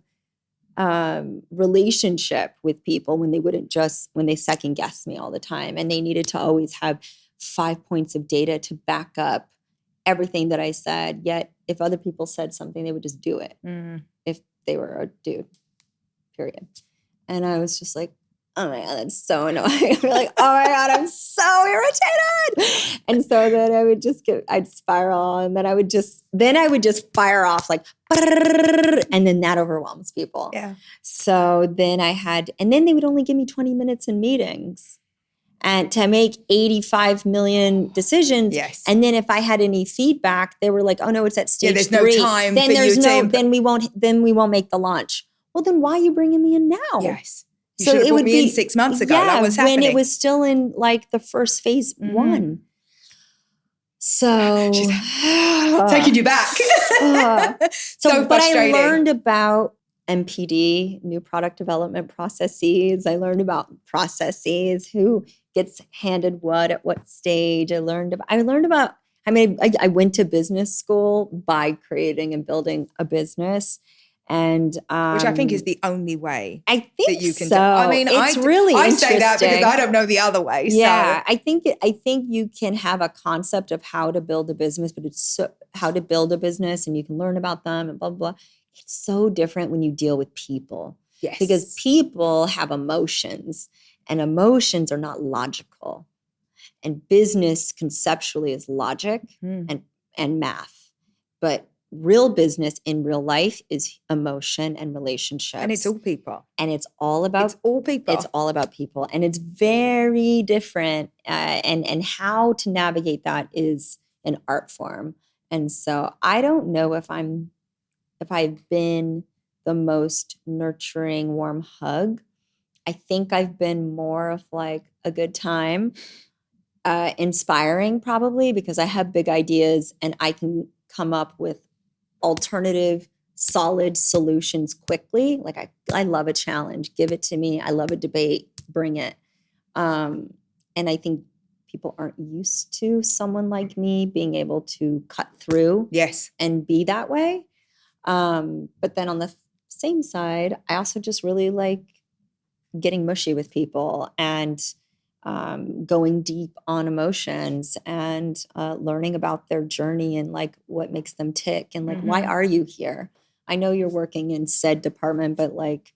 relationship with people when they second guess me all the time. And they needed to always have 5 points of data to back up everything that I said. Yet if other people said something, they would just do it if they were a dude, period. And I was just like, oh my God, that's so annoying. I'd be like, oh my God, I'm so irritated. And so then I'd spiral, and then I would just fire off like, and then that overwhelms people. Yeah. So then and then they would only give me 20 minutes in meetings and to make 85 million decisions. Yes. And then if I had any feedback, they were like, oh no, it's at stage 3. There's no time for you to. Then we won't make the launch. Well, then why are you bringing me in now? Yes. You should have brought me in 6 months ago. That was happening. When it was still in like the first phase 1. So she's taking you back. But I learned about NPD, new product development processes. I learned about processes, who gets handed what at what stage. I learned about. I went to business school by creating and building a business. And which I think is the only way I think that you can so. do. I mean, it's I really say that because I don't know the other way. Yeah, so. I think you can have a concept of how to build a business, but it's how to build a business, and you can learn about them and blah, blah, blah. It's so different when you deal with people. Yes. Because people have emotions, and emotions are not logical. And business conceptually is logic and math. But real business in real life is emotion and relationships. And it's all people. And it's all about people. It's all about people. And it's very different. And how to navigate that is an art form. And so I don't know if I've been the most nurturing, warm hug. I think I've been more of like a good time, inspiring probably, because I have big ideas and I can come up with alternative, solid solutions quickly. Like I love a challenge. Give it to me. I love a debate. Bring it. And I think people aren't used to someone like me being able to cut through. Yes. And be that way. But then on the same side, I also just really like getting mushy with people and going deep on emotions and learning about their journey and like what makes them tick and like, why are you here? I know you're working in said department, but like,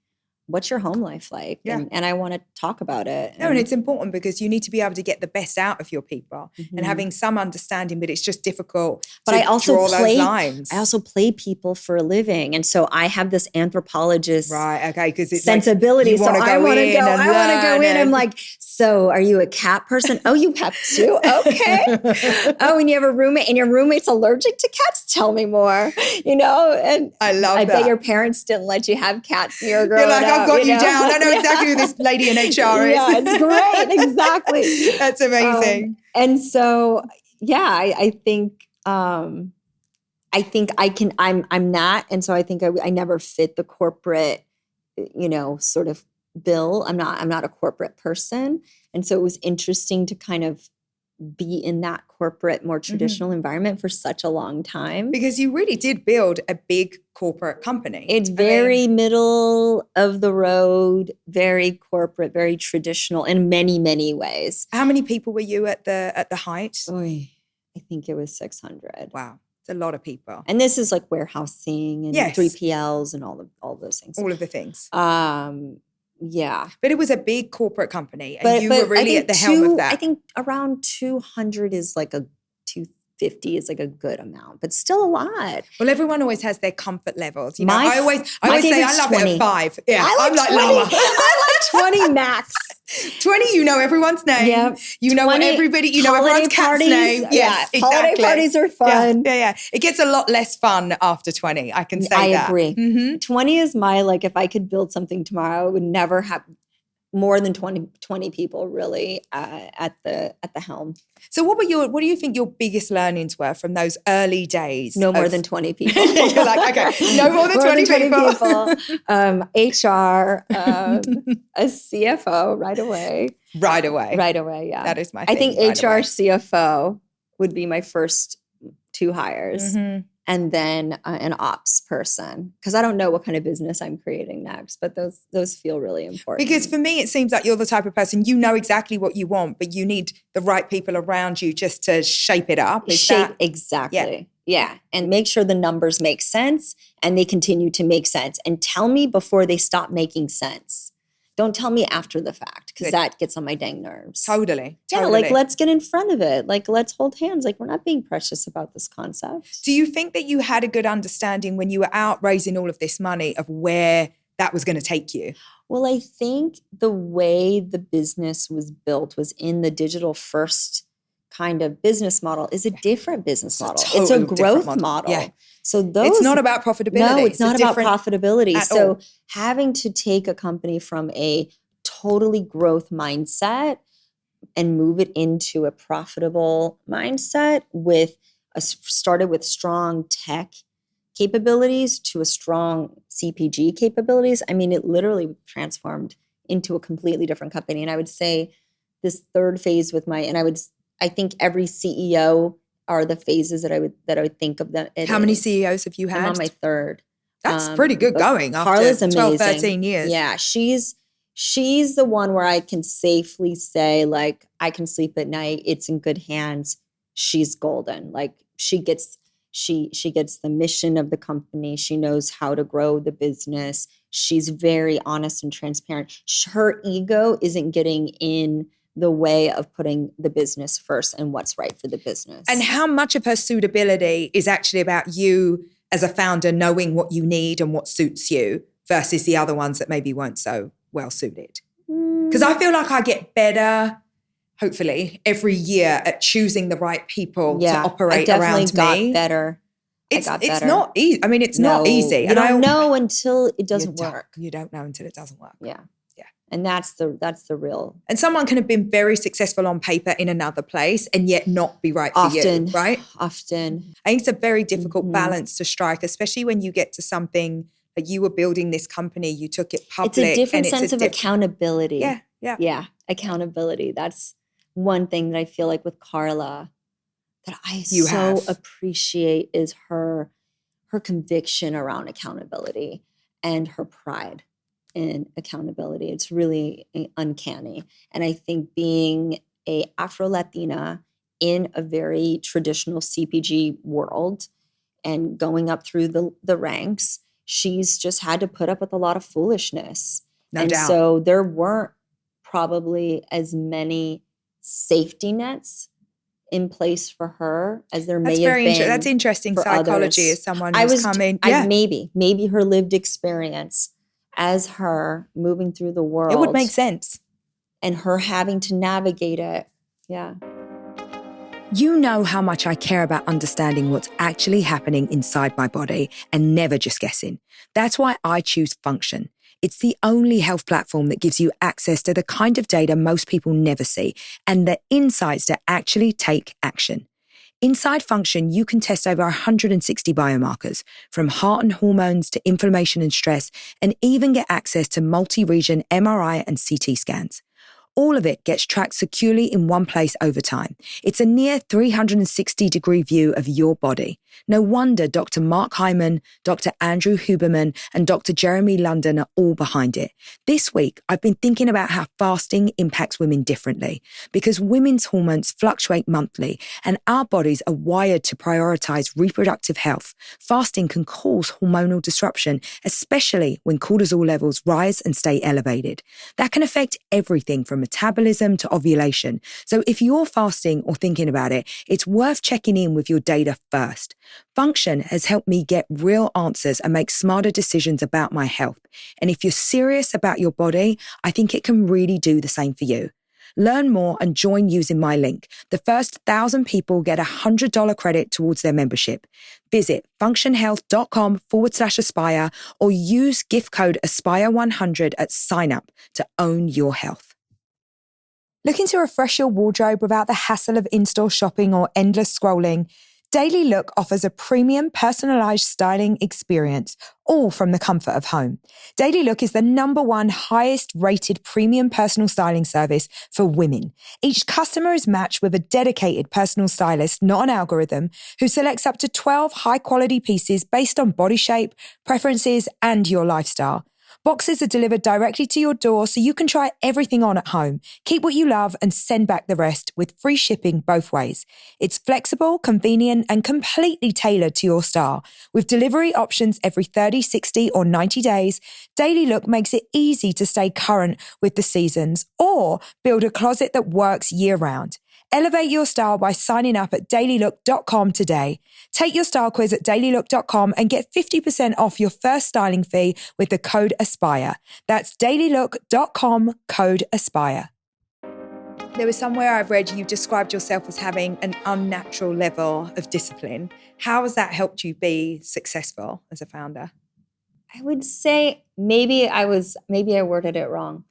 what's your home life like? Yeah. And I want to talk about it. And it's important because you need to be able to get the best out of your people and having some understanding, but it's just difficult to draw those lines. I also play people for a living. And so I have this anthropologist because it's sensibility. Like, so I want to go in. I'm like, so are you a cat person? Oh, you have 2? Okay. Oh, and you have a roommate and your roommate's allergic to cats? Tell me more. And I love I that. bet your parents didn't let you have cats when you were growing You're like, up. I've got you down. I know exactly who this lady in HR is. Yeah, it's great. Exactly. That's amazing. And so, yeah, I think I'm that. And so I think I never fit the corporate, sort of bill. I'm not a corporate person. And so it was interesting to kind of be in that corporate, more traditional environment for such a long time. Because you really did build a big corporate company. It's very middle of the road, very corporate, very traditional in many, many ways. How many people were you at the height? I think it was 600. Wow. It's a lot of people. And this is like warehousing and Yes. 3PLs and all those things. All of the things. Yeah. But it was a big corporate company and you were really at the helm of that. I think around 200 is like 250 is like a good amount, but still a lot. Well, everyone always has their comfort levels. I always my say I love 20. it at 5. Yeah, I'm like lower. I like 20 max. 20, you know everyone's name. Yep. You know everybody, you know everyone's cat's name. Yes, exactly. Holiday parties are fun. Yeah. It gets a lot less fun after 20. I can say that. I agree. 20 is my, like, if I could build something tomorrow, I would never have more than 20 people really at the helm. So what do you think your biggest learnings were from those early days? No more than 20 people. You're like, okay, no more than 20 people. HR, a CFO right away. Right away, Yeah. That is my thing. I think HR CFO would be my first 2 hires. And then an ops person, because I don't know what kind of business I'm creating next, but those feel really important. Because for me, it seems like you're the type of person, you know exactly what you want, but you need the right people around you just to shape it up. Exactly. Yeah. And make sure the numbers make sense and they continue to make sense. And tell me before they stop making sense. Don't tell me after the fact, because that gets on my dang nerves. Totally. Yeah, like let's get in front of it. Like let's hold hands. Like we're not being precious about this concept. Do you think that you had a good understanding when you were out raising all of this money of where that was going to take you? Well, I think the way the business was built was in the digital first kind of business model is a different business model. It's a growth model. Yeah. So it's not about profitability. No, it's not about profitability. So all. Having to take a company from a totally growth mindset and move it into a profitable mindset started with strong tech capabilities to a strong CPG capabilities. I mean, it literally transformed into a completely different company. And I would say this third phase I think every CEO are the phases that I would think of them. How many CEOs have you had? I'm on my third. That's pretty good going Carla's after 12, 13 amazing. years. Yeah, she's the one where I can safely say, like, I can sleep at night. It's in good hands. She's golden. Like she gets the mission of the company. She knows how to grow the business. She's very honest and transparent. Her ego isn't getting in the way of putting the business first and what's right for the business. And how much of her suitability is actually about you as a founder knowing what you need and what suits you versus the other ones that maybe weren't so well suited? Because I feel like I get better, hopefully, every year at choosing the right people to operate around me. I got better. It's not easy. I mean, it's not easy. You don't know until it doesn't work. You don't know until it doesn't work. Yeah. And that's the real. And someone can have been very successful on paper in another place and yet not be right for you, right? Often. I think it's a very difficult balance to strike, especially when you get to something like you were building this company, you took it public. It's a different sense of accountability. Yeah. Accountability. That's one thing that I feel like with Carla that I appreciate is her conviction around accountability and her pride in accountability. It's really uncanny. And I think being a Afro-Latina in a very traditional CPG world and going up through the ranks, she's just had to put up with a lot of foolishness. No doubt. So there weren't probably as many safety nets in place for her as there may have been. That's interesting psychology as someone who's coming. Maybe her lived experience as her moving through the world. It would make sense. And her having to navigate it. Yeah. You know how much I care about understanding what's actually happening inside my body and never just guessing. That's why I choose Function. It's the only health platform that gives you access to the kind of data most people never see and the insights to actually take action. Inside Function, you can test over 160 biomarkers, from heart and hormones to inflammation and stress, and even get access to multi-region MRI and CT scans. All of it gets tracked securely in one place over time. It's a near 360-degree view of your body. No wonder Dr. Mark Hyman, Dr. Andrew Huberman, and Dr. Jeremy London are all behind it. This week, I've been thinking about how fasting impacts women differently, because women's hormones fluctuate monthly, and our bodies are wired to prioritize reproductive health. Fasting can cause hormonal disruption, especially when cortisol levels rise and stay elevated. That can affect everything from metabolism to ovulation. So if you're fasting or thinking about it, it's worth checking in with your data first. Function has helped me get real answers and make smarter decisions about my health. And if you're serious about your body, I think it can really do the same for you. Learn more and join using my link. The first 1,000 people get $100 credit towards their membership. Visit functionhealth.com/aspire or use gift code ASPIRE100 at sign up to own your health. Looking to refresh your wardrobe without the hassle of in-store shopping or endless scrolling? Daily Look offers a premium personalized styling experience, all from the comfort of home. Daily Look is the #1 highest rated premium personal styling service for women. Each customer is matched with a dedicated personal stylist, not an algorithm, who selects up to 12 high quality pieces based on body shape, preferences, and your lifestyle. Boxes are delivered directly to your door so you can try everything on at home, keep what you love and send back the rest with free shipping both ways. It's flexible, convenient and completely tailored to your style. With delivery options every 30, 60 or 90 days, Daily Look makes it easy to stay current with the seasons or build a closet that works year-round. Elevate your style by signing up at dailylook.com today. Take your style quiz at dailylook.com and get 50% off your first styling fee with the code ASPIRE. That's dailylook.com, code ASPIRE. There was somewhere I've read you described yourself as having an unnatural level of discipline. How has that helped you be successful as a founder? I would say maybe I worded it wrong.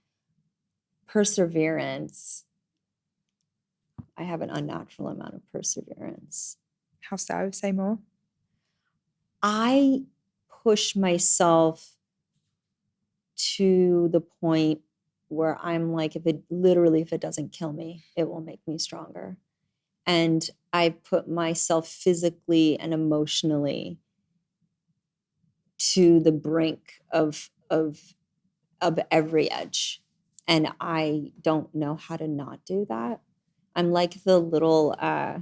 Perseverance. I have an unnatural amount of perseverance. How so? Say more. I push myself to the point where I'm like, if it doesn't kill me, it will make me stronger. And I put myself physically and emotionally to the brink of every edge. And I don't know how to not do that. I'm like the little, what's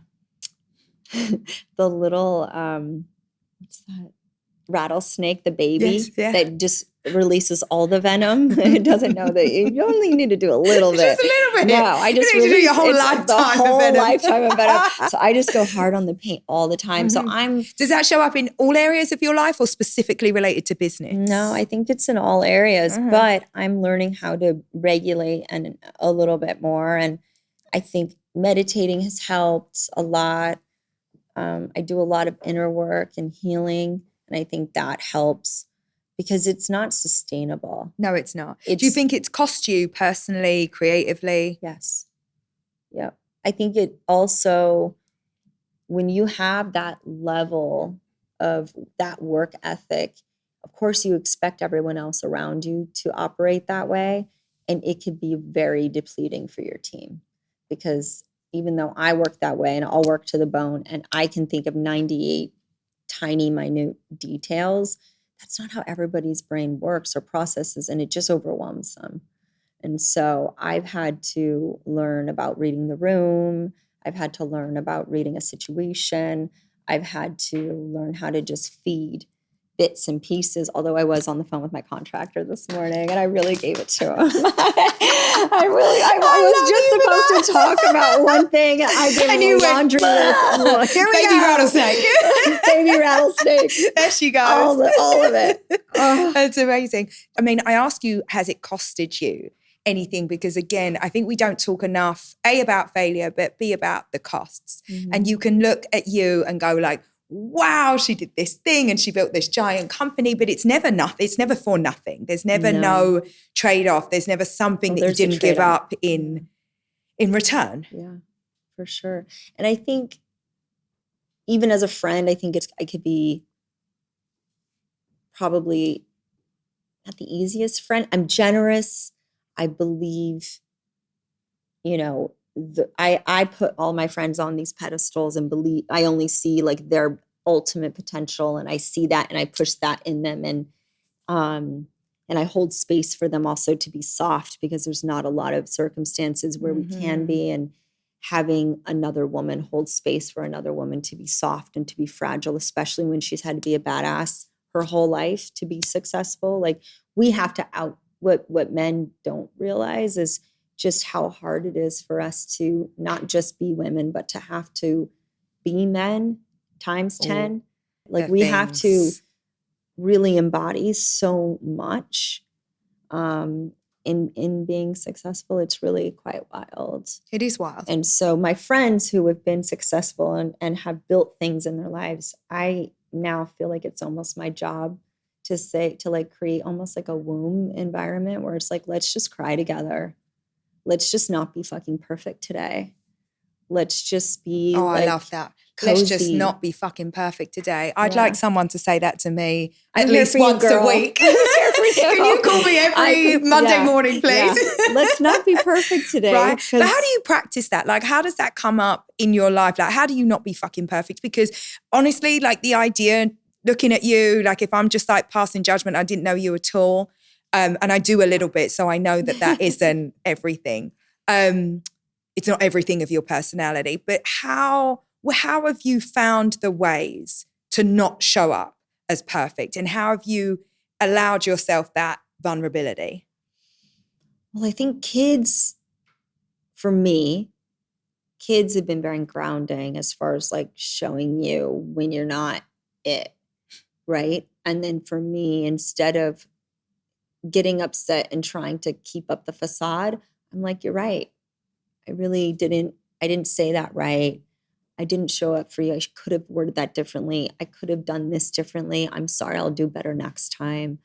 that? Rattlesnake, the baby that just releases all the venom. It doesn't know that you only need to do a little bit. Just a little bit. No, I just release do your whole lifetime of venom. So I just go hard on the paint all the time. Mm-hmm. So Does that show up in all areas of your life or specifically related to business? No, I think it's in all areas, but I'm learning how to regulate and a little bit more. And I think meditating has helped a lot. I do a lot of inner work and healing, and I think that helps because it's not sustainable. No, it's not. Do you think it's cost you personally, creatively? Yes. Yep. I think it also, when you have that level of that work ethic, of course you expect everyone else around you to operate that way, and it could be very depleting for your team. Because even though I work that way and I'll work to the bone and I can think of 98 tiny, minute details, that's not how everybody's brain works or processes, and it just overwhelms them. And so I've had to learn about reading the room. I've had to learn about reading a situation. I've had to learn how to just feed bits and pieces, although I was on the phone with my contractor this morning and I really gave it to him. I was just supposed to talk about one thing. I gave him a laundry list. Here we Baby go. rattlesnake. Baby rattlesnake. There she goes. All of it. Oh. That's amazing. I mean, I ask you, has it costed you anything? Because again, I think we don't talk enough, A, about failure, but B, about the costs. And you can look at you and go like, wow, she did this thing and she built this giant company, but it's never nothing. It's never for nothing. There's never no trade-off. There's never something that you didn't give up in return. Yeah, for sure. And I think even as a friend, I think I could be probably not the easiest friend. I'm generous. I believe, I put all my friends on these pedestals and believe I only see like their ultimate potential, and I see that and I push that in them, and I hold space for them also to be soft, because there's not a lot of circumstances where we can be, and having another woman hold space for another woman to be soft and to be fragile, especially when she's had to be a badass her whole life to be successful. Like, we have to what men don't realize is just how hard it is for us to not just be women, but to have to be men times 10. Like, we have to really embody so much in being successful. It's really quite wild. It is wild. And so my friends who have been successful and have built things in their lives, I now feel like it's almost my job to create almost like a womb environment where it's like, let's just cry together. Let's just not be fucking perfect today. Let's just be I love that. Cozy. Let's just not be fucking perfect today. I'd like someone to say that to me at I'm least once a week. Can you call me every Monday morning, please? Yeah. Let's not be perfect today. Right. But how do you practice that? Like, how does that come up in your life? Like, how do you not be fucking perfect? Because honestly, like, the idea, looking at you, like, if I'm just like passing judgment, I didn't know you at all. And I do a little bit, so I know that isn't everything. It's not everything of your personality, but how have you found the ways to not show up as perfect? And how have you allowed yourself that vulnerability? Well, I think for me, kids have been very grounding as far as like showing you when you're not it, right? And then for me, instead of getting upset and trying to keep up the facade, I'm like, you're right. I didn't say that right. I didn't show up for you. I could have worded that differently. I could have done this differently. I'm sorry. I'll do better next time.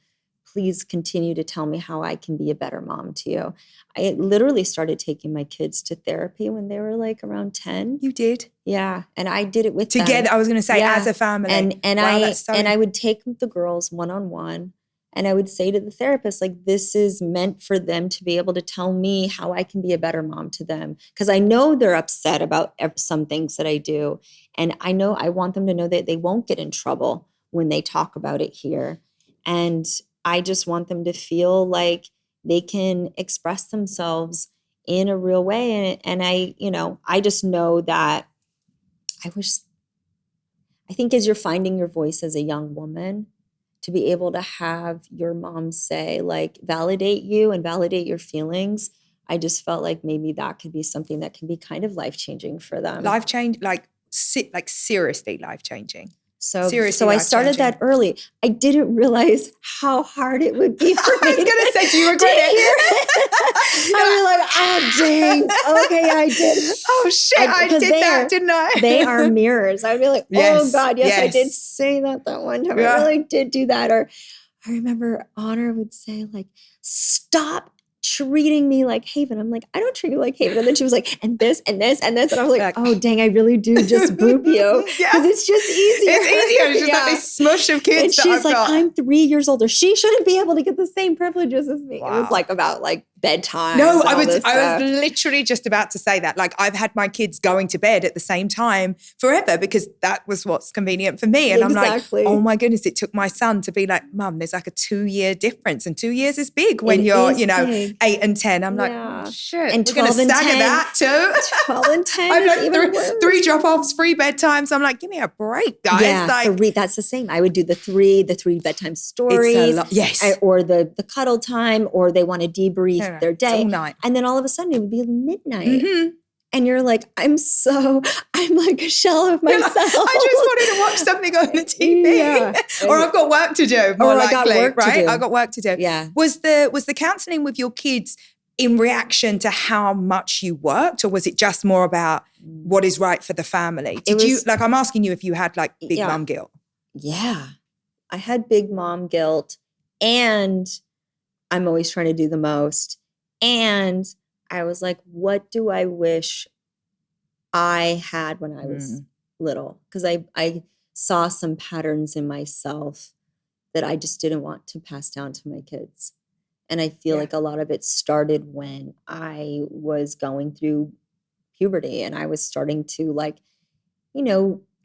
Please continue to tell me how I can be a better mom to you. I literally started taking my kids to therapy when they were like around 10. You did? Yeah. And I did it with together. them. I was going to say, Yeah. as a family. And wow, I would take the girls one-on-one, and I would say to the therapist, like, this is meant for them to be able to tell me how I can be a better mom to them. Because I know they're upset about some things that I do. And I know I want them to know that they won't get in trouble when they talk about it here. And I just want them to feel like they can express themselves in a real way. And I just know that I think as you're finding your voice as a young woman, to be able to have your mom say, like, validate you and validate your feelings, I just felt like maybe that could be something that can be kind of life-changing for them. Life-changing, like seriously life-changing. So I started that early. I didn't realize how hard it would be for me. I was going to say, do you regret it? I was like, oh, dang. Okay, I did. Oh, shit, I did that, didn't I? They are mirrors. I'd be like, oh, God, yes, I did say that one time. Yeah. I really did do that. Or I remember Honor would say, like, stop treating me like Haven. I'm like, I don't treat you like Haven. And then she was like, and this, and this, and this. And I was like, oh, dang, I really do just boop you. Because it's just easier. It's easier. It's just like this smush of kids. And she's like, I'm 3 years older. She shouldn't be able to get the same privileges as me. Wow. It was like about like bedtime. No, I was literally just about to say that. Like, I've had my kids going to bed at the same time forever because that was what's convenient for me. And exactly. I'm like, oh my goodness, it took my son to be like, Mum, there's like a 2-year difference. And 2 years is big when you're, big. 8 and 10. I'm like, oh, shit. And we're going to stagger 10, that too. 12 and 10 I'm like, even worse. 3 drop-offs, 3 bedtimes. I'm like, give me a break, guys. Yeah, like, that's the same. I would do the three bedtime stories. Yes. Or the cuddle time, or they want to debrief their day. All night. And then all of a sudden it would be midnight. Mm-hmm. And you're like, I'm like a shell of myself. Like, I just wanted to watch something on the TV. Yeah. Or I've got work to do, more likely, right? I've got work to do. Yeah. Was the counseling with your kids in reaction to how much you worked, or was it just more about what is right for the family? I'm asking you if you had like big mom guilt. Yeah. I had big mom guilt, and I'm always trying to do the most. And I was like, what do I wish I had when I was little? Because I saw some patterns in myself that I just didn't want to pass down to my kids. And I feel like a lot of it started when I was going through puberty, and I was starting to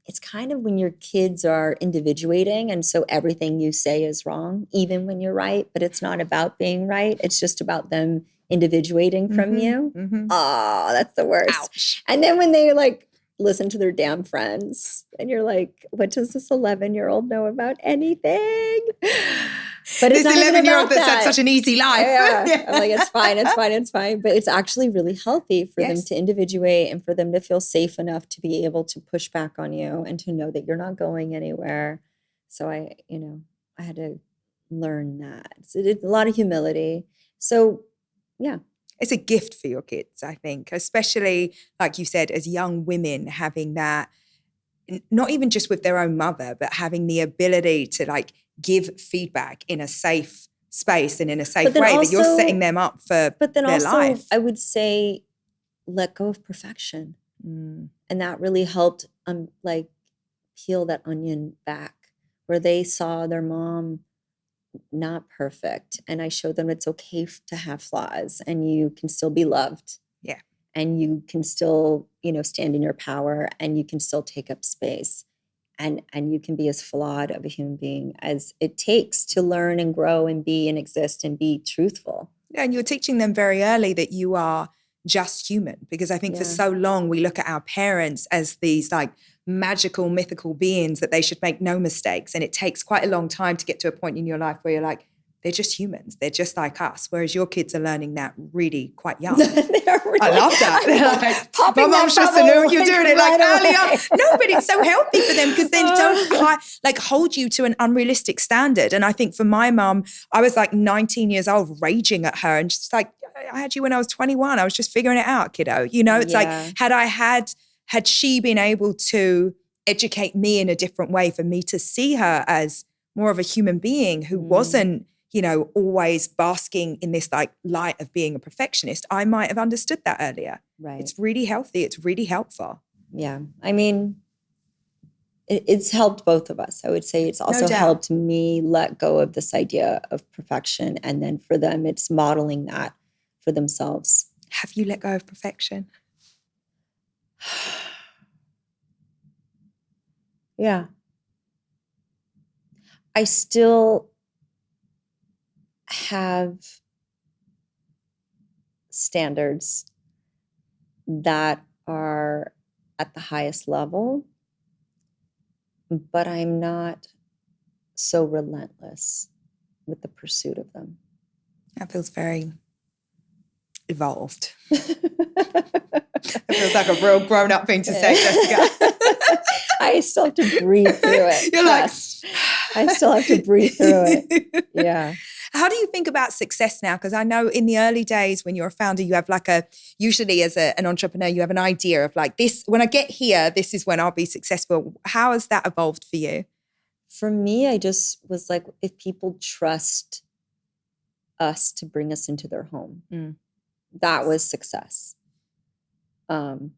it's kind of when your kids are individuating, and so everything you say is wrong, even when you're right, but it's not about being right. It's just about them individuating from you. Mm-hmm. Oh, that's the worst. Ouch. And then when they like listen to their damn friends, and you're like, what does this 11-year-old know about anything? But it's this 11-year-old that's had such an easy life. Yeah. I'm like, it's fine. But it's actually really healthy for them to individuate and for them to feel safe enough to be able to push back on you and to know that you're not going anywhere. So I had to learn that. So it did a lot of humility. So yeah. It's a gift for your kids, I think, especially, like you said, as young women, having that, not even just with their own mother, but having the ability to like give feedback in a safe space and in a safe way, that you're setting them up for their life. I would say let go of perfection. And that really helped peel that onion back, where they saw their mom not perfect, and I showed them it's okay to have flaws, and you can still be loved. Yeah. And you can still, stand in your power, and you can still take up space. And you can be as flawed of a human being as it takes to learn and grow and be and exist and be truthful. Yeah, and you're teaching them very early that you are just human, because I think for so long we look at our parents as these like magical, mythical beings that they should make no mistakes. And it takes quite a long time to get to a point in your life where you're like, they're just humans. They're just like us. Whereas your kids are learning that really quite young. Really, I love that. They're like, popping my mom's just knew you're doing it like right earlier. No, but it's so healthy for them because they don't hold you to an unrealistic standard. And I think for my mom, I was like 19 years old raging at her and just like, I had you when I was 21. I was just figuring it out, kiddo. You know, it's like, had she been able to educate me in a different way for me to see her as more of a human being who wasn't, you know, always basking in this like light of being a perfectionist, I might have understood that earlier. Right. It's really healthy. It's really helpful. Yeah. I mean, it's helped both of us. I would say it's also helped me let go of this idea of perfection. And then for them, it's modeling that for themselves. Have you let go of perfection? Yeah. I still have standards that are at the highest level, but I'm not so relentless with the pursuit of them. That feels very evolved. It feels like a real grown-up thing to say, Jessica. I still have to breathe through it. You're like, I still have to breathe through it. Yeah. How do you think about success now? Because I know in the early days when you're a founder, you have like usually as an entrepreneur, you have an idea of like this, when I get here, this is when I'll be successful. How has that evolved for you? For me, I just was like, if people trust us to bring us into their home, that was success. And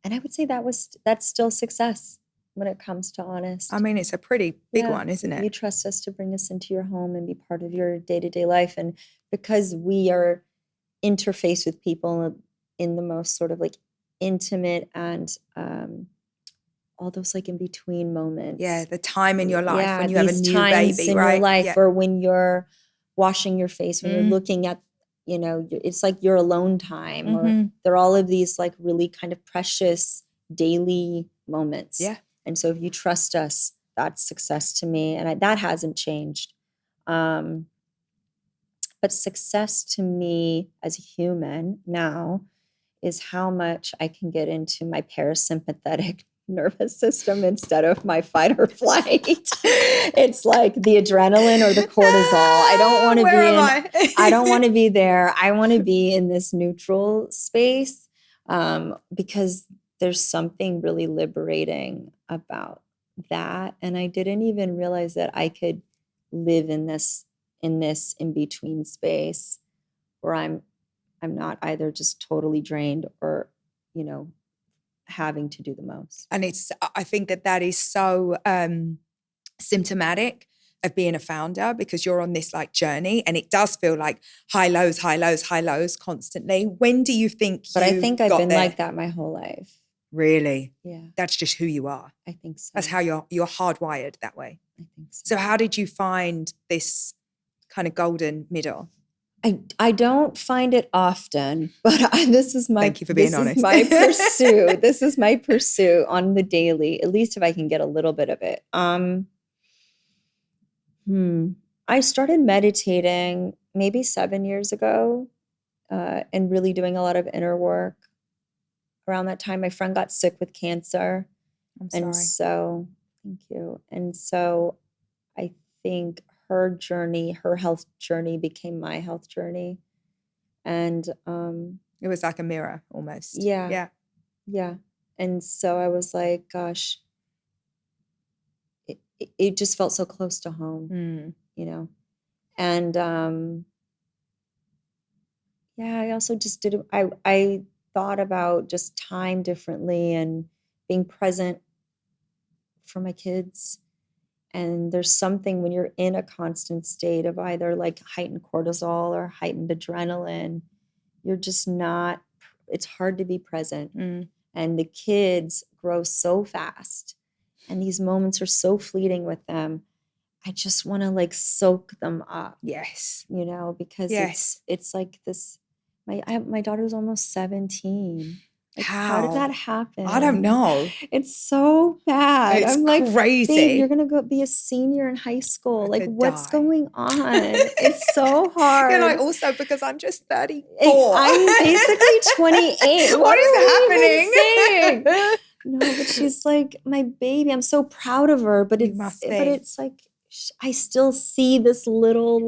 I would say that's still success when it comes to honest. I mean, it's a pretty big one, isn't it? You trust us to bring us into your home and be part of your day-to-day life. And because we are interfaced with people in the most sort of like intimate and all those like in between moments. Yeah, the time in your life when you have a new baby, in right? Your life, or when you're washing your face, when you're looking at, you know, it's like your alone time, or there are all of these like really kind of precious daily moments. Yeah. And so if you trust us, that's success to me. And that hasn't changed. But success to me as a human now is how much I can get into my parasympathetic nervous system instead of my fight or flight. It's like the adrenaline or the cortisol. I don't want to I don't want to be there. I want to be in this neutral space because there's something really liberating about that. And I didn't even realize that I could live in this in-between space where I'm not either just totally drained or, you know, having to do the most. And I think that is so symptomatic of being a founder, because you're on this like journey and it does feel like high lows constantly. When do you think But I think I've been like that my whole life. Really? Yeah. That's just who you are. I think so. That's how you're hardwired that way. I think so. So how did you find this kind of golden middle? I don't find it often, but this is my Thank you for being honest. My pursuit. This is my pursuit on the daily, at least if I can get a little bit of it. I started meditating maybe 7 years ago and really doing a lot of inner work. Around that time, my friend got sick with cancer. I'm sorry. And so, thank you. And so I think her journey, her health journey became my health journey. And it was like a mirror almost. Yeah. And so I was like, gosh, it just felt so close to home, you know? And I also just did, I thought about just time differently and being present for my kids. And there's something when you're in a constant state of either like heightened cortisol or heightened adrenaline, you're just not, it's hard to be present. And the kids grow so fast. And these moments are so fleeting with them. I just want to like soak them up. Yes. You know, because it's like this, my daughter's almost 17. Like, how did that happen? I don't know. It's so bad. It's I'm like, crazy. babe, you're going to go be a senior in high school. Like, what's going on? It's so hard. You're like, also because I'm just 34. I'm basically 28. What is happening? No, but she's like my baby. I'm so proud of her. But it's like I still see this little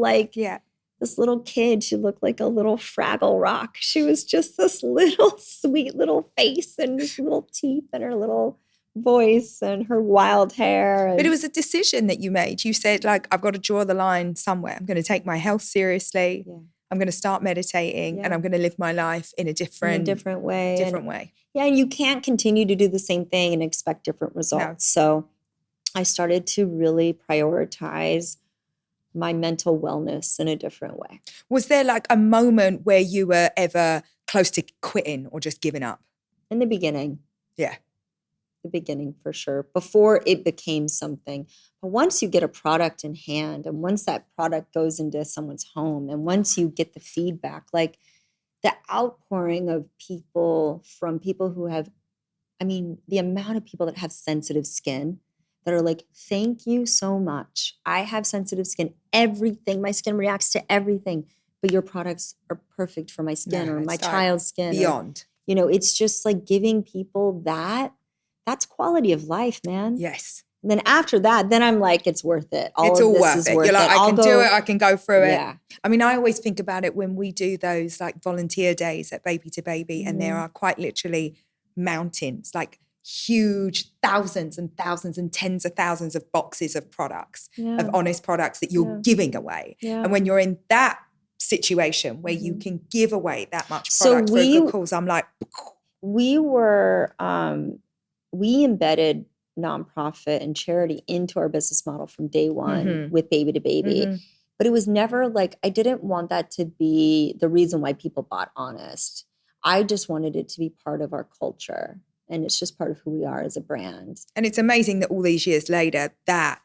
this little kid. She looked like a little Fraggle Rock. She was just this little sweet little face and little teeth and her little voice and her wild hair. But it was a decision that you made. You said, like, I've got to draw the line somewhere. I'm going to take my health seriously. Yeah. I'm going to start meditating and I'm going to live my life in a different way. Yeah, and you can't continue to do the same thing and expect different results. No. So I started to really prioritize my mental wellness in a different way. Was there like a moment where you were ever close to quitting or just giving up? In the beginning. Yeah. The beginning for sure, before it became something. But once you get a product in hand and once that product goes into someone's home and once you get the feedback, like the outpouring of people from people who have, I mean, the amount of people that have sensitive skin that are like, thank you so much. I have sensitive skin, everything. My skin reacts to everything, but your products are perfect for my skin or my child's skin. Beyond. You know, it's just like giving people that's quality of life, man. Yes. And then after that, then I'm like, it's worth it. It's all worth it. You're like, I can do it. I can go through it. I mean, I always think about it when we do those like volunteer days at Baby to Baby, and there are quite literally mountains, like huge thousands and thousands and tens of thousands of boxes of products, of honest products that you're giving away. Yeah. And when you're in that situation where you can give away that much product for a good cause, I'm like, we embedded nonprofit and charity into our business model from day one with Baby to Baby. But it was never like, I didn't want that to be the reason why people bought Honest. I just wanted it to be part of our culture. And it's just part of who we are as a brand. And it's amazing that all these years later, that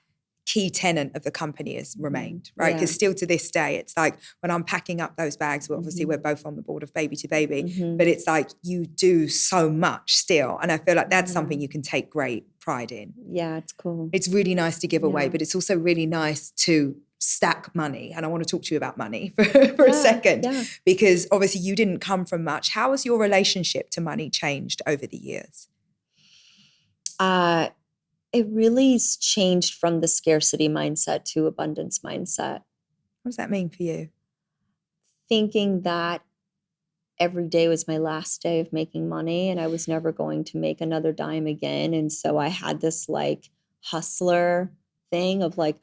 key tenet of the company has remained, right? Because still to this day, it's like when I'm packing up those bags, well, obviously we're both on the board of Baby to Baby, but it's like you do so much still. And I feel like that's something you can take great pride in. Yeah, it's cool. It's really nice to give away, but it's also really nice to stack money. And I want to talk to you about money for a second, because obviously you didn't come from much. How has your relationship to money changed over the years? It really changed from the scarcity mindset to abundance mindset. What does that mean for you? Thinking that every day was my last day of making money and I was never going to make another dime again. And so I had this like hustler thing of like,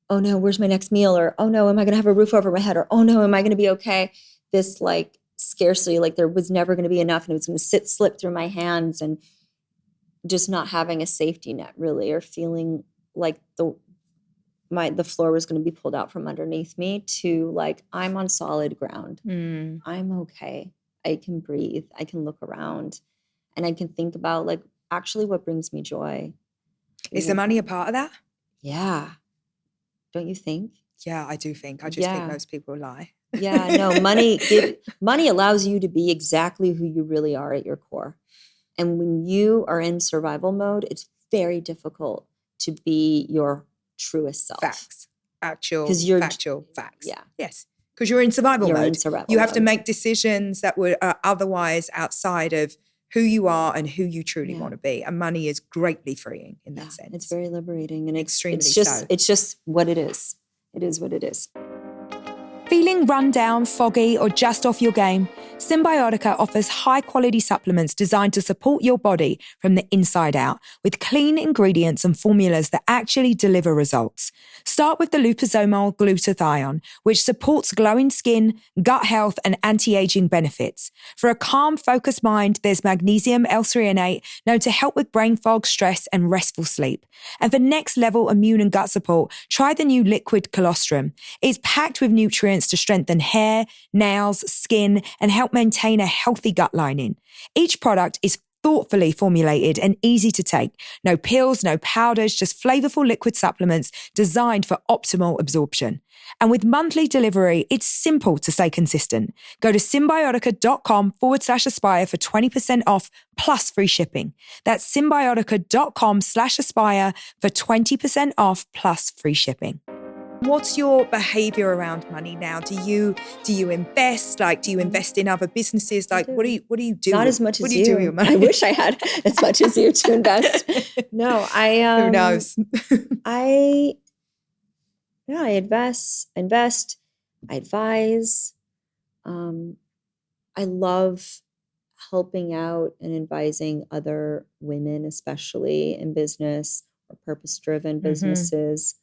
oh no, where's my next meal? Or, oh no, am I going to have a roof over my head? Or, oh no, am I going to be okay? This like scarcity, like there was never going to be enough and it was going to slip through my hands, and just not having a safety net really, or feeling like the floor was going to be pulled out from underneath me, to like, I'm on solid ground. I'm okay. I can breathe. I can look around and I can think about like actually what brings me joy. Is the money a part of that? Yeah. Don't you think? Yeah, I do think. I just think most people lie. Yeah, no, money allows you to be exactly who you really are at your core. And when you are in survival mode, it's very difficult to be your truest self. Facts. Factual facts. Yeah. Yes. Because you're in survival mode. You have mode. To make decisions that were otherwise outside of who you are and who you truly want to be. And money is greatly freeing in that sense. It's very liberating. And extremely it's just what it is. It is what it is. Feeling run down, foggy, or just off your game? Symbiotica offers high-quality supplements designed to support your body from the inside out with clean ingredients and formulas that actually deliver results. Start with the liposomal glutathione, which supports glowing skin, gut health, and anti-aging benefits. For a calm, focused mind, there's magnesium L-threonate, known to help with brain fog, stress, and restful sleep. And for next-level immune and gut support, try the new liquid colostrum. It's packed with nutrients to strengthen hair, nails, skin, and help maintain a healthy gut lining. Each product is thoughtfully formulated and easy to take. No pills, no powders, just flavorful liquid supplements designed for optimal absorption. And with monthly delivery, it's simple to stay consistent. Go to symbiotica.com/aspire for 20% off plus free shipping. That's symbiotica.com/aspire for 20% off plus free shipping. What's your behavior around money now? Do you invest? Like, do you invest in other businesses? Like, what do you do? Not as much as what do you do with your money? I wish I had as much as you to invest. No, Who knows? I invest, I advise. I love helping out and advising other women, especially in business or purpose-driven businesses.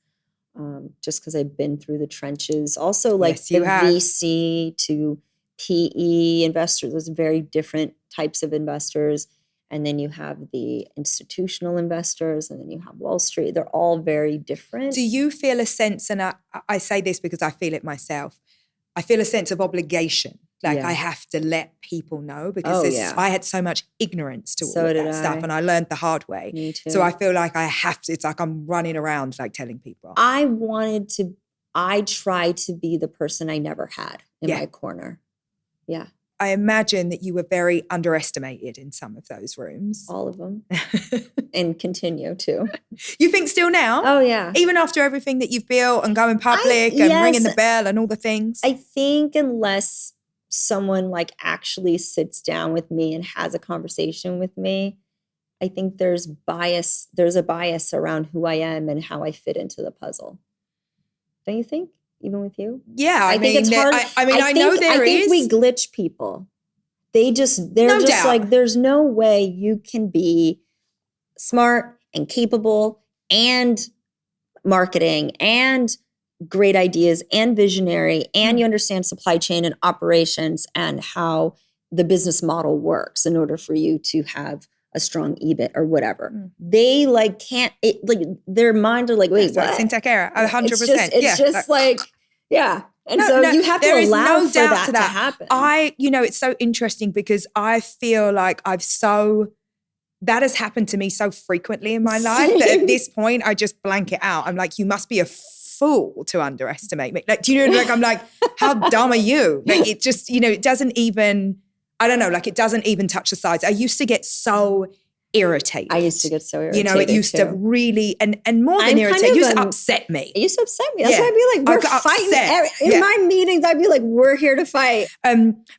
Just because I've been through the trenches. Also, like the VC to PE investors, those very different types of investors. And then you have the institutional investors, and then you have Wall Street. They're all very different. Do you feel a sense, and I say this because I feel it myself, I feel a sense of obligation. Like I have to let people know because I had so much ignorance to all of that stuff, and I learned the hard way. Me too. So I feel like I have to, it's like I'm running around like telling people. I tried to be the person I never had in my corner. Yeah. I imagine that you were very underestimated in some of those rooms. All of them. And continue to. You think still now? Oh, yeah. Even after everything that you've built and going public and ringing the bell and all the things? I think unless someone like actually sits down with me and has a conversation with me, I think there's a bias around who I am and how I fit into the puzzle. Don't you think? Even with you? Yeah. I think it's hard. I think we glitch people. They're just like, there's no way you can be smart and capable and marketing and great ideas and visionary, and you understand supply chain and operations and how the business model works in order for you to have a strong EBIT or whatever. They like can't, their minds are like, wait, what? Syntax error, 100%. It's just like, yeah. And you have to allow for that to happen. It's so interesting because I feel like that has happened to me so frequently in my life that at this point I just blank it out. I'm like, you must be a fool to underestimate me. Like, do you know, like, I'm like, how dumb are you? Like, it just, it doesn't even, I don't know, like it doesn't even touch the sides. I used to get so irritated. I used to get so irritated. It used to really, and more than irritate, it used to upset me. It used to upset me. That's why I'd be like, we're fighting. In my meetings, I'd be like, we're here to fight.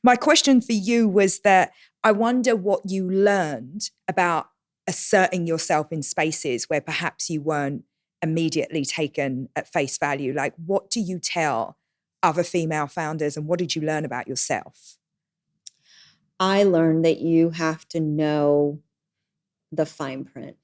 My question for you was that I wonder what you learned about asserting yourself in spaces where perhaps you weren't immediately taken at face value. Like, what do you tell other female founders, and what did you learn about yourself? I learned that you have to know the fine print.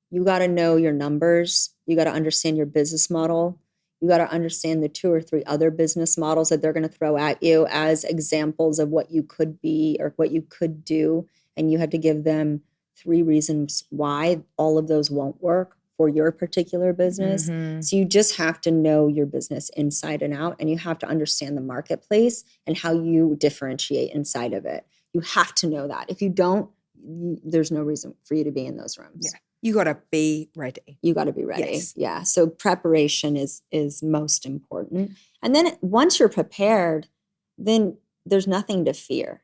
You got to know your numbers. You got to understand your business model. You got to understand the 2 or 3 other business models that they're going to throw at you as examples of what you could be or what you could do. And you have to give them 3 reasons why all of those won't work for your particular business. So you just have to know your business inside and out, and you have to understand the marketplace and how you differentiate inside of it. You have to know that. If you don't, there's no reason for you to be in those rooms. Yeah. You got to be ready. You got to be ready. Yes. Yeah. So preparation is most important. And then once you're prepared, then there's nothing to fear.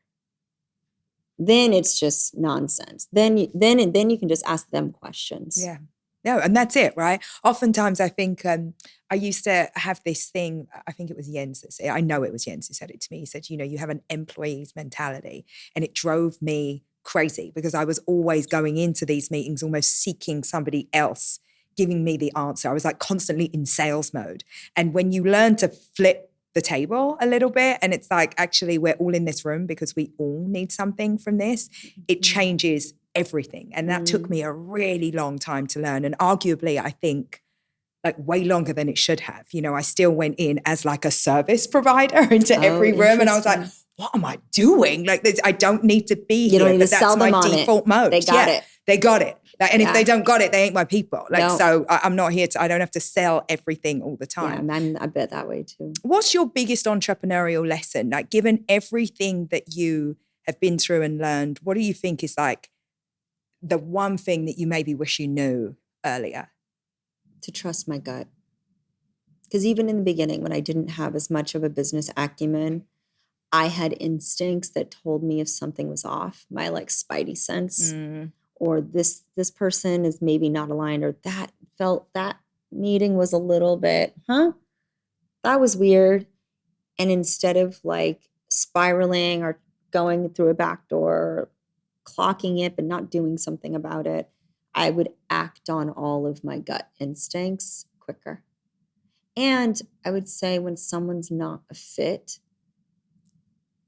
Then it's just nonsense. Then you can just ask them questions. Yeah. No, and that's it, right? Oftentimes I think I used to have this thing, I think it was Jens that said, I know it was Jens who said it to me. He said, you have an employee's mentality. And it drove me crazy because I was always going into these meetings almost seeking somebody else giving me the answer. I was like constantly in sales mode. And when you learn to flip the table a little bit, and it's like, actually, we're all in this room because we all need something from this, it changes everything. And that took me a really long time to learn. And arguably, I think, like way longer than it should have. I still went in as like a service provider into every room. And I was like, what am I doing? Like, I don't need to be here. You don't need to sell them on it. That's my default mode. They got it. They got it. Like, and if they don't got it, they ain't my people. Like, so I'm not here I don't have to sell everything all the time. Yeah, I'm a bit that way too. What's your biggest entrepreneurial lesson? Like, given everything that you have been through and learned, what do you think is like the one thing that you maybe wish you knew earlier? To trust my gut. Because even in the beginning, when I didn't have as much of a business acumen, I had instincts that told me if something was off, my like spidey sense, or this person is maybe not aligned, or that meeting was a little bit, that was weird. And instead of like spiraling or going through a back door, clocking it, but not doing something about it, I would act on all of my gut instincts quicker. And I would say when someone's not a fit,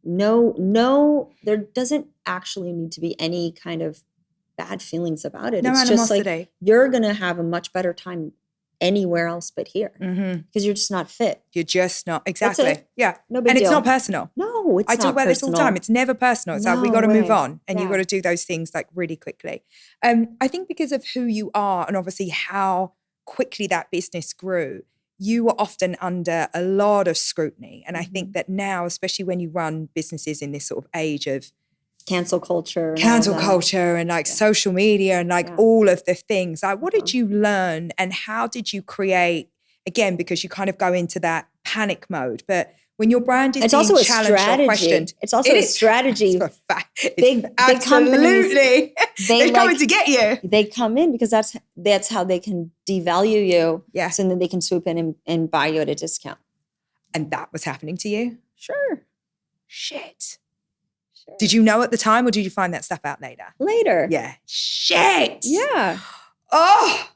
no, there doesn't actually need to be any kind of bad feelings about it. No it's animosity. Just like you're going to have a much better time anywhere else but here because you're just not fit. You're just not. Exactly. Yeah. No big and deal. It's not personal. No, it's I not talk about personal. this all the time. It's never personal. It's like we got to move on and you've got to do those things like really quickly. I think because of who you are and obviously how quickly that business grew, you were often under a lot of scrutiny. And I think that now, especially when you run businesses in this sort of age of cancel culture and like social media and like all of the things, like what did you learn and how did you create, again, because you kind of go into that panic mode, but when your brand is being challenged or questioned, it's also a strategy. It's a fact. Big absolutely. They're coming to get you. They come in because that's how they can devalue you. Yeah. So then they can swoop in and buy you at a discount. And that was happening to you? Sure. Shit. Sure. Did you know at the time or did you find that stuff out later? Later. Yeah. Shit. Yeah. Oh.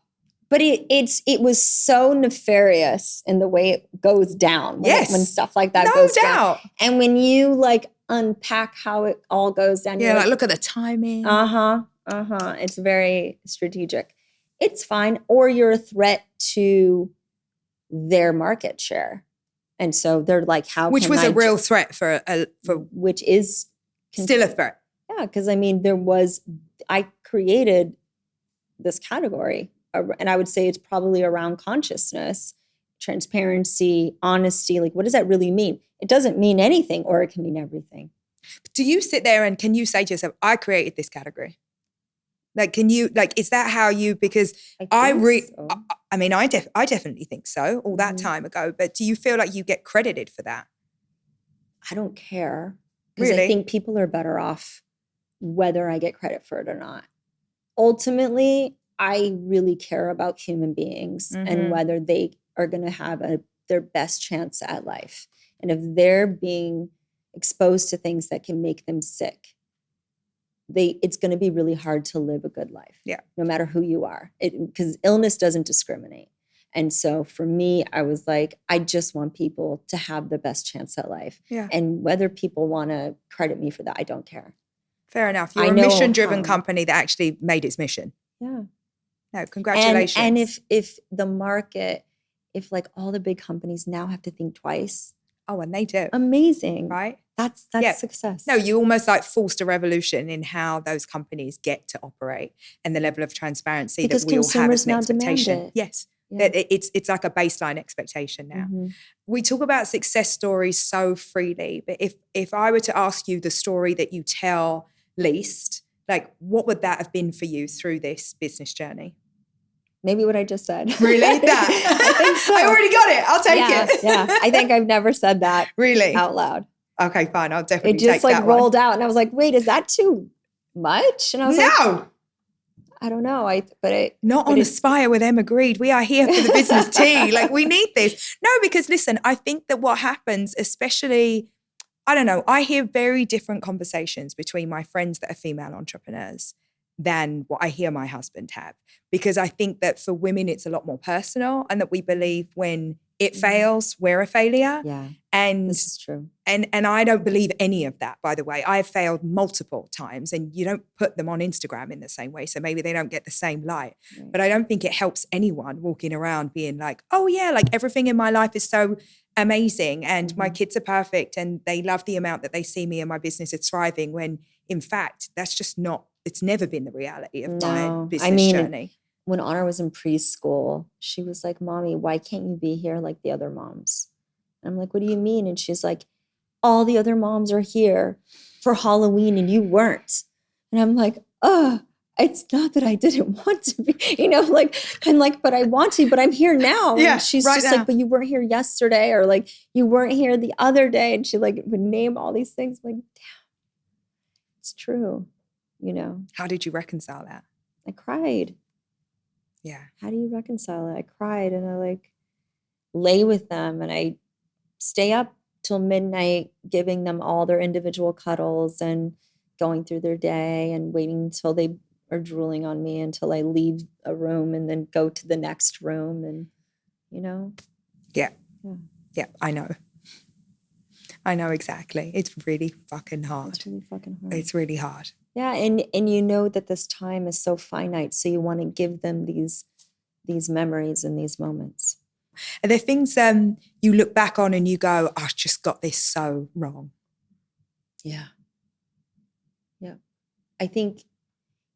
But it was so nefarious in the way it goes down when stuff like that goes down. And when you like unpack how it all goes down. Yeah, like look at the timing. It's very strategic. It's fine. Or you're a threat to their market share. And so they're like, which was a real threat for which is still a threat. Yeah, because I mean, I created this category. And I would say it's probably around consciousness, transparency, honesty. Like, what does that really mean? It doesn't mean anything, or it can mean everything. Do you sit there and can you say to yourself, I created this category? Like, can you, like, is that how you, because I definitely think so all that time ago, but do you feel like you get credited for that? I don't care. Because I think people are better off whether I get credit for it or not. Ultimately, I really care about human beings and whether they are going to have their best chance at life. And if they're being exposed to things that can make them sick, it's going to be really hard to live a good life. Yeah. No matter who you are, because illness doesn't discriminate. And so for me, I was like, I just want people to have the best chance at life. Yeah. And whether people want to credit me for that, I don't care. Fair enough. You're a mission-driven company that actually made its mission. Yeah. No, congratulations. And if the market, if like all the big companies now have to think twice. Oh, and they do. Amazing. Right? That's success. No, you almost like forced a revolution in how those companies get to operate and the level of transparency because that we all have as an expectation. Demand it. Yes. Yeah. It's like a baseline expectation now. We talk about success stories so freely, but if I were to ask you the story that you tell least, like what would that have been for you through this business journey? Maybe what I just said. Really? That? I think so. I already got it. I'll take it. Yeah. I think I've never said that really out loud. Okay, fine. I'll definitely take that. It just like rolled one. out and I was like, wait, is that too much? And I was like, I don't know. Not on Aspire with Emma Grede. We are here for the business tea. Like we need this. No, because listen, I think that what happens, especially, I don't know, I hear very different conversations between my friends that are female entrepreneurs than what I hear my husband have. Because I think that for women, it's a lot more personal and that we believe when it fails, we're a failure. Yeah, and this is true. And I don't believe any of that, by the way. I've failed multiple times and you don't put them on Instagram in the same way. So maybe they don't get the same light. Right. But I don't think it helps anyone walking around being like, oh yeah, like everything in my life is so amazing and my kids are perfect and they love the amount that they see me and my business is thriving when in fact, that's just not, it's never been the reality of my business journey. When Honor was in preschool, she was like, Mommy, why can't you be here like the other moms? And I'm like, what do you mean? And she's like, all the other moms are here for Halloween and you weren't. And I'm like, oh, it's not that I didn't want to be, like, I'm like, but I want to, but I'm here now. Yeah, And she's right just now. like, but you weren't here yesterday, or like, you weren't here the other day. And she like would name all these things. I'm like, damn, it's true. How did you reconcile that? I cried. Yeah. How do you reconcile it? I cried, and I like lay with them, and I stay up till midnight, giving them all their individual cuddles and going through their day and waiting until they are drooling on me until I leave a room and then go to the next room. And, Yeah. I know exactly. It's really fucking hard. It's really fucking hard. It's really hard. Yeah. And you know that this time is so finite. So you want to give them these memories and these moments. Are there things you look back on and you go, I just got this so wrong? Yeah. Yeah. I think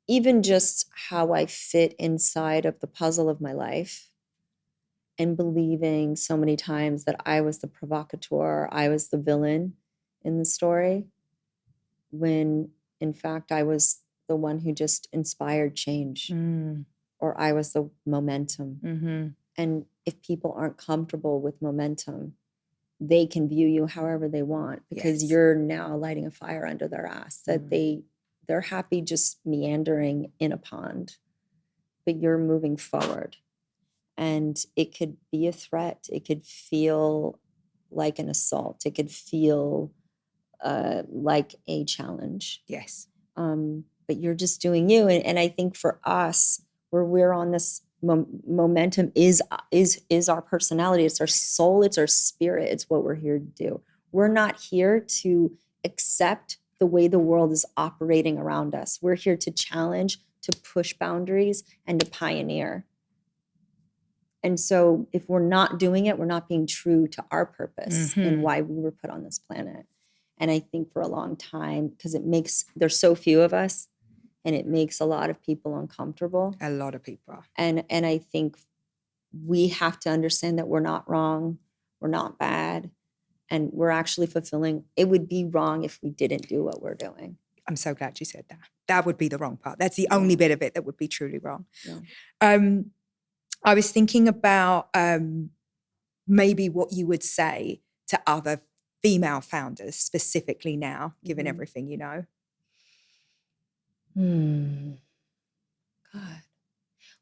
even just how I fit inside of the puzzle of my life, and believing so many times that I was the provocateur, I was the villain in the story, when in fact I was the one who just inspired change, or I was the momentum. Mm-hmm. And if people aren't comfortable with momentum, they can view you however they want, because you're now lighting a fire under their ass that they're happy just meandering in a pond, but you're moving forward. And it could be a threat. It could feel like an assault. It could feel like a challenge. Yes. But you're just doing you. And I think for us, where we're on this momentum is our personality. It's our soul. It's our spirit. It's what we're here to do. We're not here to accept the way the world is operating around us. We're here to challenge, to push boundaries, and to pioneer. And so if we're not doing it, we're not being true to our purpose and why we were put on this planet. And I think for a long time, because there's so few of us, and it makes a lot of people uncomfortable. A lot of people. And I think we have to understand that we're not wrong, we're not bad, and we're actually fulfilling. It would be wrong if we didn't do what we're doing. I'm so glad you said that. That would be the wrong part. That's the only bit of it that would be truly wrong. Yeah. I was thinking about maybe what you would say to other female founders specifically now, given everything you know. God,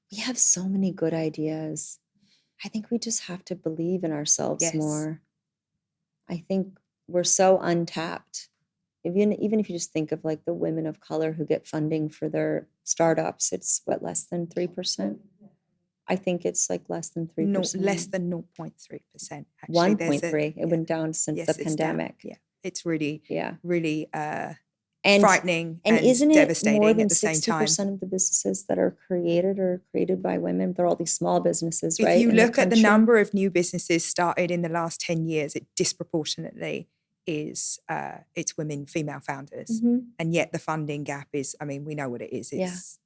we have so many good ideas. I think we just have to believe in ourselves more. I think we're so untapped. Even if you just think of like the women of color who get funding for their startups, it's less than 3%. I think it's like less than 3%. No, less than 0.3%. 1.3. It went down since the pandemic. Yeah, it's really, really and frightening and isn't devastating it more than at the same time. 60% of the businesses that are created by women? They're all these small businesses, right? If you look at the number of new businesses started in the last 10 years, it disproportionately is it's women, female founders. And yet the funding gap is, I mean, we know what it is. It's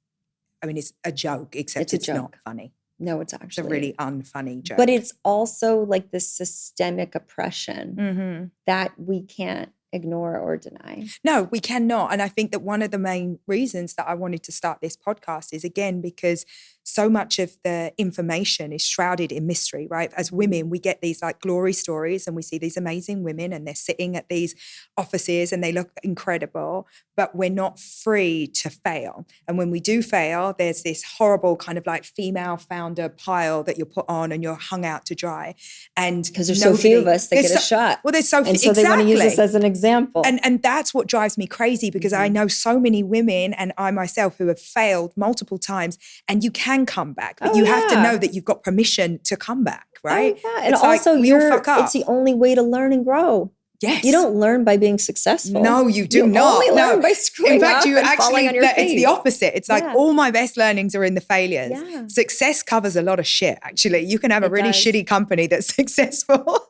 a joke, except it's not funny. No, it's actually. It's a really unfunny joke. But it's also like this systemic oppression that we can't ignore or deny. No, we cannot. And I think that one of the main reasons that I wanted to start this podcast is, again, because so much of the information is shrouded in mystery, right? As women, we get these like glory stories and we see these amazing women and they're sitting at these offices and they look incredible, but we're not free to fail. And when we do fail, there's this horrible kind of like female founder pile that you're put on and you're hung out to dry. And because there's so few of us that get a shot. Well, there's so few. And so they want to use this as an example. And that's what drives me crazy, because I know so many women and I myself who have failed multiple times, and you can come back, but you have to know that you've got permission to come back, right? Oh, yeah. And also it's the only way to learn and grow. Yes. You don't learn by being successful. No, you do not. You only learn by screwing up and falling on your face. It's the opposite. It's like all my best learnings are in the failures. Yeah. Success covers a lot of shit, actually. You can have a really shitty company that's successful.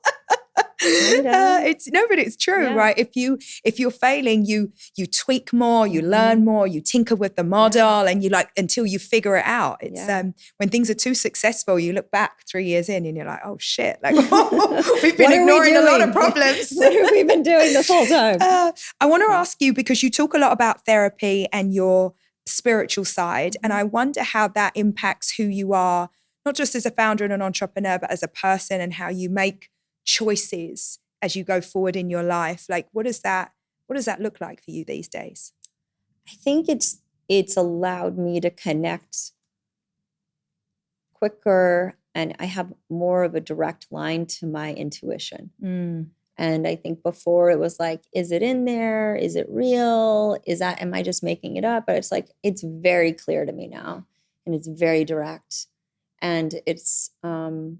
It's true, right? If you're failing, you tweak more, you learn more, you tinker with the model, and you until you figure it out. It's when things are too successful, you look back 3 years in and you're like, oh shit, like we've been ignoring a lot of problems. What have we been doing this whole time? I want to ask you, because you talk a lot about therapy and your spiritual side. And I wonder how that impacts who you are, not just as a founder and an entrepreneur, but as a person, and how you make choices as you go forward in your life. Like, what does that look like for you these days? I think it's allowed me to connect quicker, and I have more of a direct line to my intuition. And I think before it was like, is it in there? Is it real? Am I just making it up? But it's like, it's very clear to me now, and it's very direct. And it's, I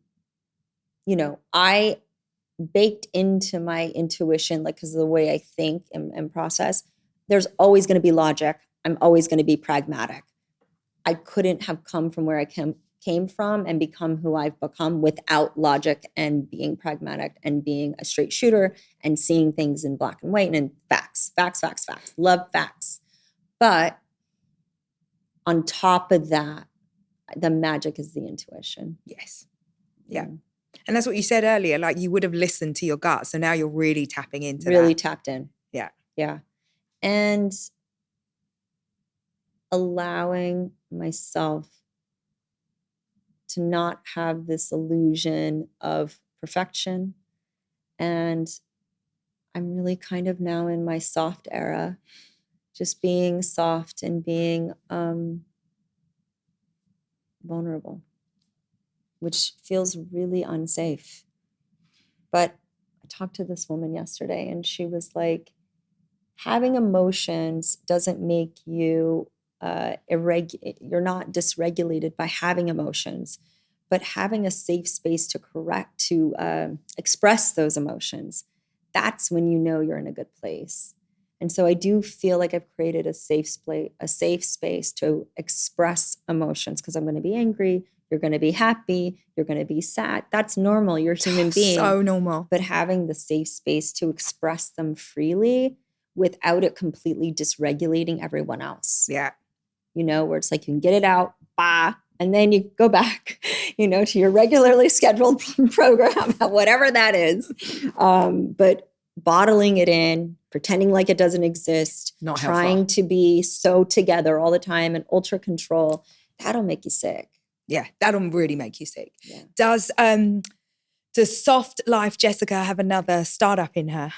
baked into my intuition, like, because of the way I think and process, there's always going to be logic. I'm always going to be pragmatic. I couldn't have come from where I came from and become who I've become without logic and being pragmatic and being a straight shooter and seeing things in black and white and facts. Love facts. But on top of that, the magic is the intuition. Yes. Yeah. And that's what you said earlier, like you would have listened to your gut. So now you're really tapping into that. Really tapped in. Yeah. Yeah. And allowing myself to not have this illusion of perfection. And I'm really kind of now in my soft era, just being soft and being vulnerable, which feels really unsafe. But I talked to this woman yesterday, and she was like, having emotions doesn't make you you're not dysregulated by having emotions, but having a safe space to express those emotions, that's when you know you're in a good place. And so I do feel like I've created a safe space to express emotions, because I'm going to be angry, you're going to be happy, you're going to be sad. That's normal. You're a human being. So normal. But having the safe space to express them freely without it completely dysregulating everyone else. Yeah. Where it's like you can get it out, and then you go back, to your regularly scheduled program, whatever that is. But bottling it in, pretending like it doesn't exist, not trying helpful. to be so together all the time and ultra control, that'll make you sick. Yeah, that'll really make you sick. Yeah. Does Soft Life Jessica have another startup in her?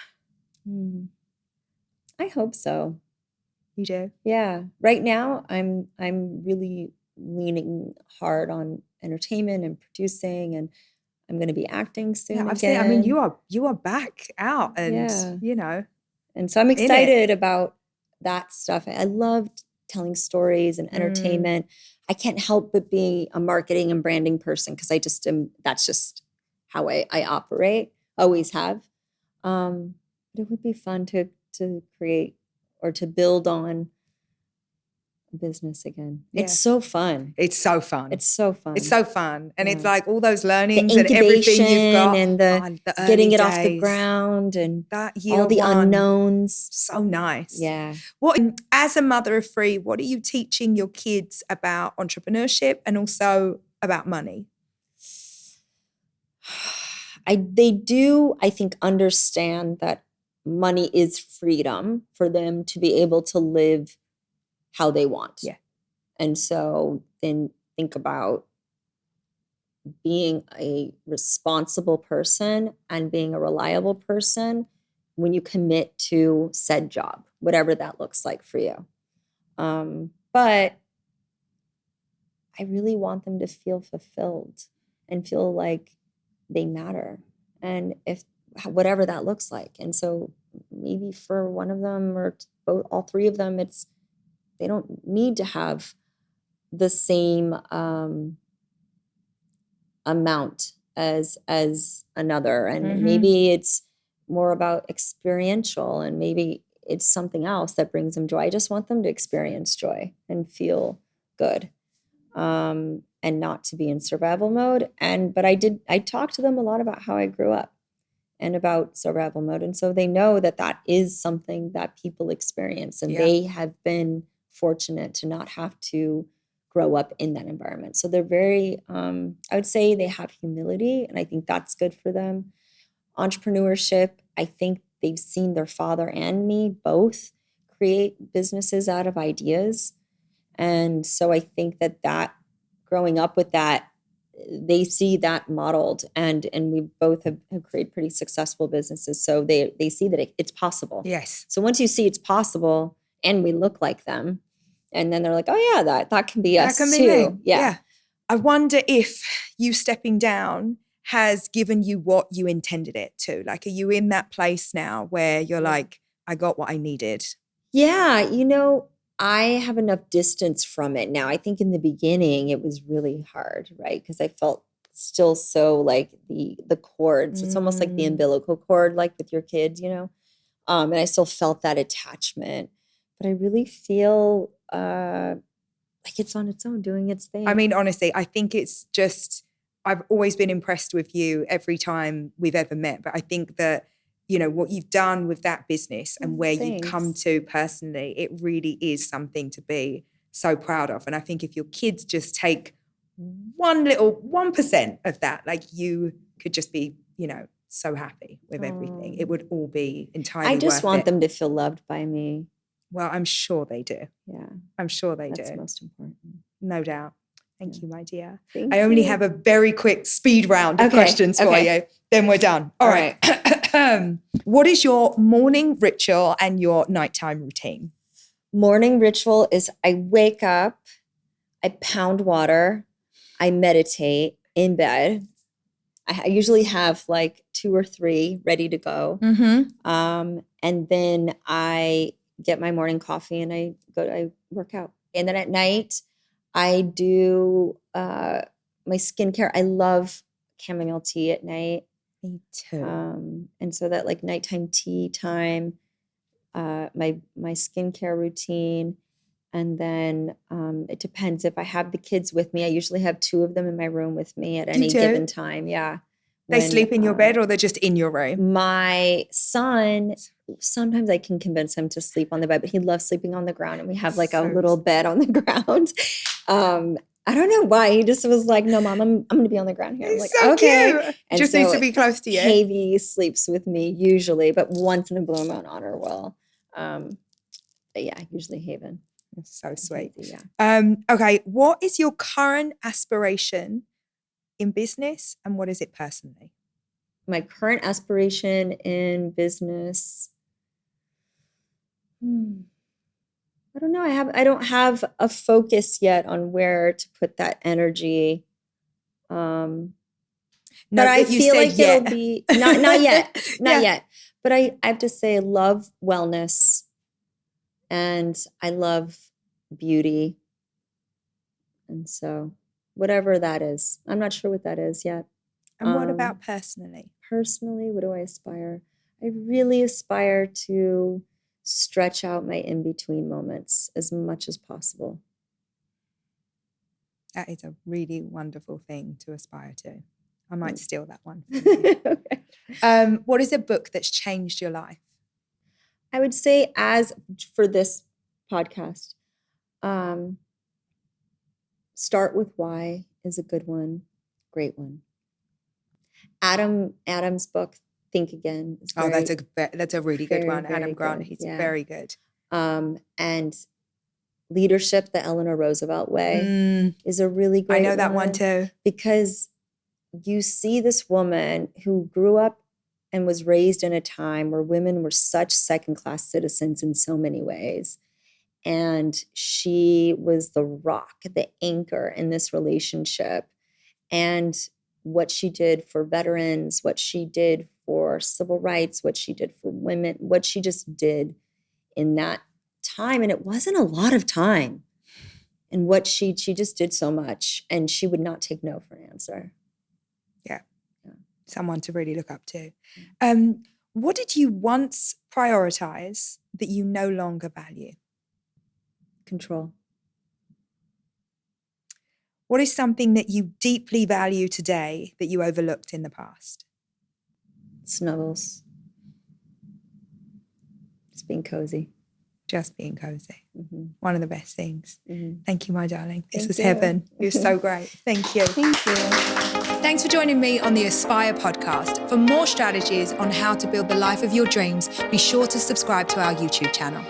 I hope so. You do? Yeah. Right now, I'm really leaning hard on entertainment and producing, and I'm going to be acting soon again. Seen, I mean, you are back out, and and so I'm excited about that stuff. I loved telling stories and entertainment. I can't help but be a marketing and branding person, because I just am. That's just how I operate. Always have. But it would be fun to create or to build on business again. Yeah. It's so fun. It's so fun. It's so fun. It's so fun. And it's like all those learnings and everything you've got. And the getting it off the ground and that all the unknowns. So nice. Yeah. What, as a mother of three, what are you teaching your kids about entrepreneurship and also about money? They do, I think, understand that money is freedom for them to be able to live how they want. Yeah. And so then think about being a responsible person and being a reliable person when you commit to said job, whatever that looks like for you. But I really want them to feel fulfilled and feel like they matter. And if whatever that looks like. And so maybe for one of them or both, all three of them, they don't need to have the same amount as another. And maybe it's more about experiential, and maybe it's something else that brings them joy. I just want them to experience joy and feel good. And not to be in survival mode. But I talked to them a lot about how I grew up and about survival mode. And so they know that is something that people experience, and they have been fortunate to not have to grow up in that environment. So they're very, I would say they have humility, and I think that's good for them. Entrepreneurship, I think they've seen their father and me both create businesses out of ideas. And so I think that growing up with that, they see that modeled, and we both have created pretty successful businesses. So they see that it's possible. Yes. So once you see it's possible and we look like them, and then they're like, oh yeah, that can be us too. Yeah. I wonder if you stepping down has given you what you intended it to. Like, are you in that place now where you're like, I got what I needed? Yeah. I have enough distance from it now. I think in the beginning it was really hard, right? Because I felt still so like the cords. It's almost like the umbilical cord, like with your kids, and I still felt that attachment. But I really feel like it's on its own, doing its thing. I mean, honestly, I think it's just, I've always been impressed with you every time we've ever met. But I think that, what you've done with that business and where you've come to personally, it really is something to be so proud of. And I think if your kids just take 1% of that, like you could just be, so happy with everything. It would all be entirely worth it. I just want them to feel loved by me. Well, I'm sure they do. Yeah. I'm sure they do. That's most important. No doubt. Thank you, my dear. I only have a very quick speed round of questions for you. Then we're done. All right. What is your morning ritual and your nighttime routine? Morning ritual is I wake up, I pound water, I meditate in bed. I usually have like 2 or 3 ready to go. And then I get my morning coffee and I work out. And then at night, I do my skincare. I love chamomile tea at night. Me too. And so that like nighttime tea time, my skincare routine. And then it depends. If I have the kids with me, I usually have 2 of them in my room with me at any given time. Yeah. They sleep in your bed or they're just in your room? My son, sometimes I can convince him to sleep on the bed, but he loves sleeping on the ground. And we have like a little bed on the ground. I don't know why. He just was like, no, Mom, I'm going to be on the ground here. I'm like, so okay. Cute. And just needs to be close to you. Kavy sleeps with me usually, but once in a blue moon Honor will. But yeah, usually Haven. That's so sweet. Yeah. Okay. What is your current aspiration in business and what is it personally? My current aspiration in business, I don't know. I don't have a focus yet on where to put that energy. But I feel like it'll be not yet, not yet. But I have to say, I love wellness, and I love beauty, and so whatever that is, I'm not sure what that is yet. And what about personally? Personally, what do I aspire? I really aspire to stretch out my in-between moments as much as possible. That is a really wonderful thing to aspire to. I might steal that one from you. Okay. What is a book that's changed your life? I would say, as for this podcast, Start With Why is a good one, great one. Adam's book, Think Again, is great. That's a really good one. Adam Grant, good. He's very good. And Leadership, the Eleanor Roosevelt Way, is a really great one. I know that one too. Because you see this woman who grew up and was raised in a time where women were such second-class citizens in so many ways. And she was the rock, the anchor in this relationship. And what she did for veterans, what she did for civil rights, what she did for women, what she just did in that time. And it wasn't a lot of time. And what she just did so much. And she would not take no for an answer. Yeah. Someone to really look up to. What did you once prioritize that you no longer value? Control. What is something that you deeply value today that you overlooked in the past? Snuggles. Just being cozy. Just being cozy. Mm-hmm. One of the best things. Mm-hmm. Thank you, my darling. This was heaven. You're so great. Thank you. Thank you. Thanks for joining me on the Aspire podcast. For more strategies on how to build the life of your dreams, be sure to subscribe to our YouTube channel.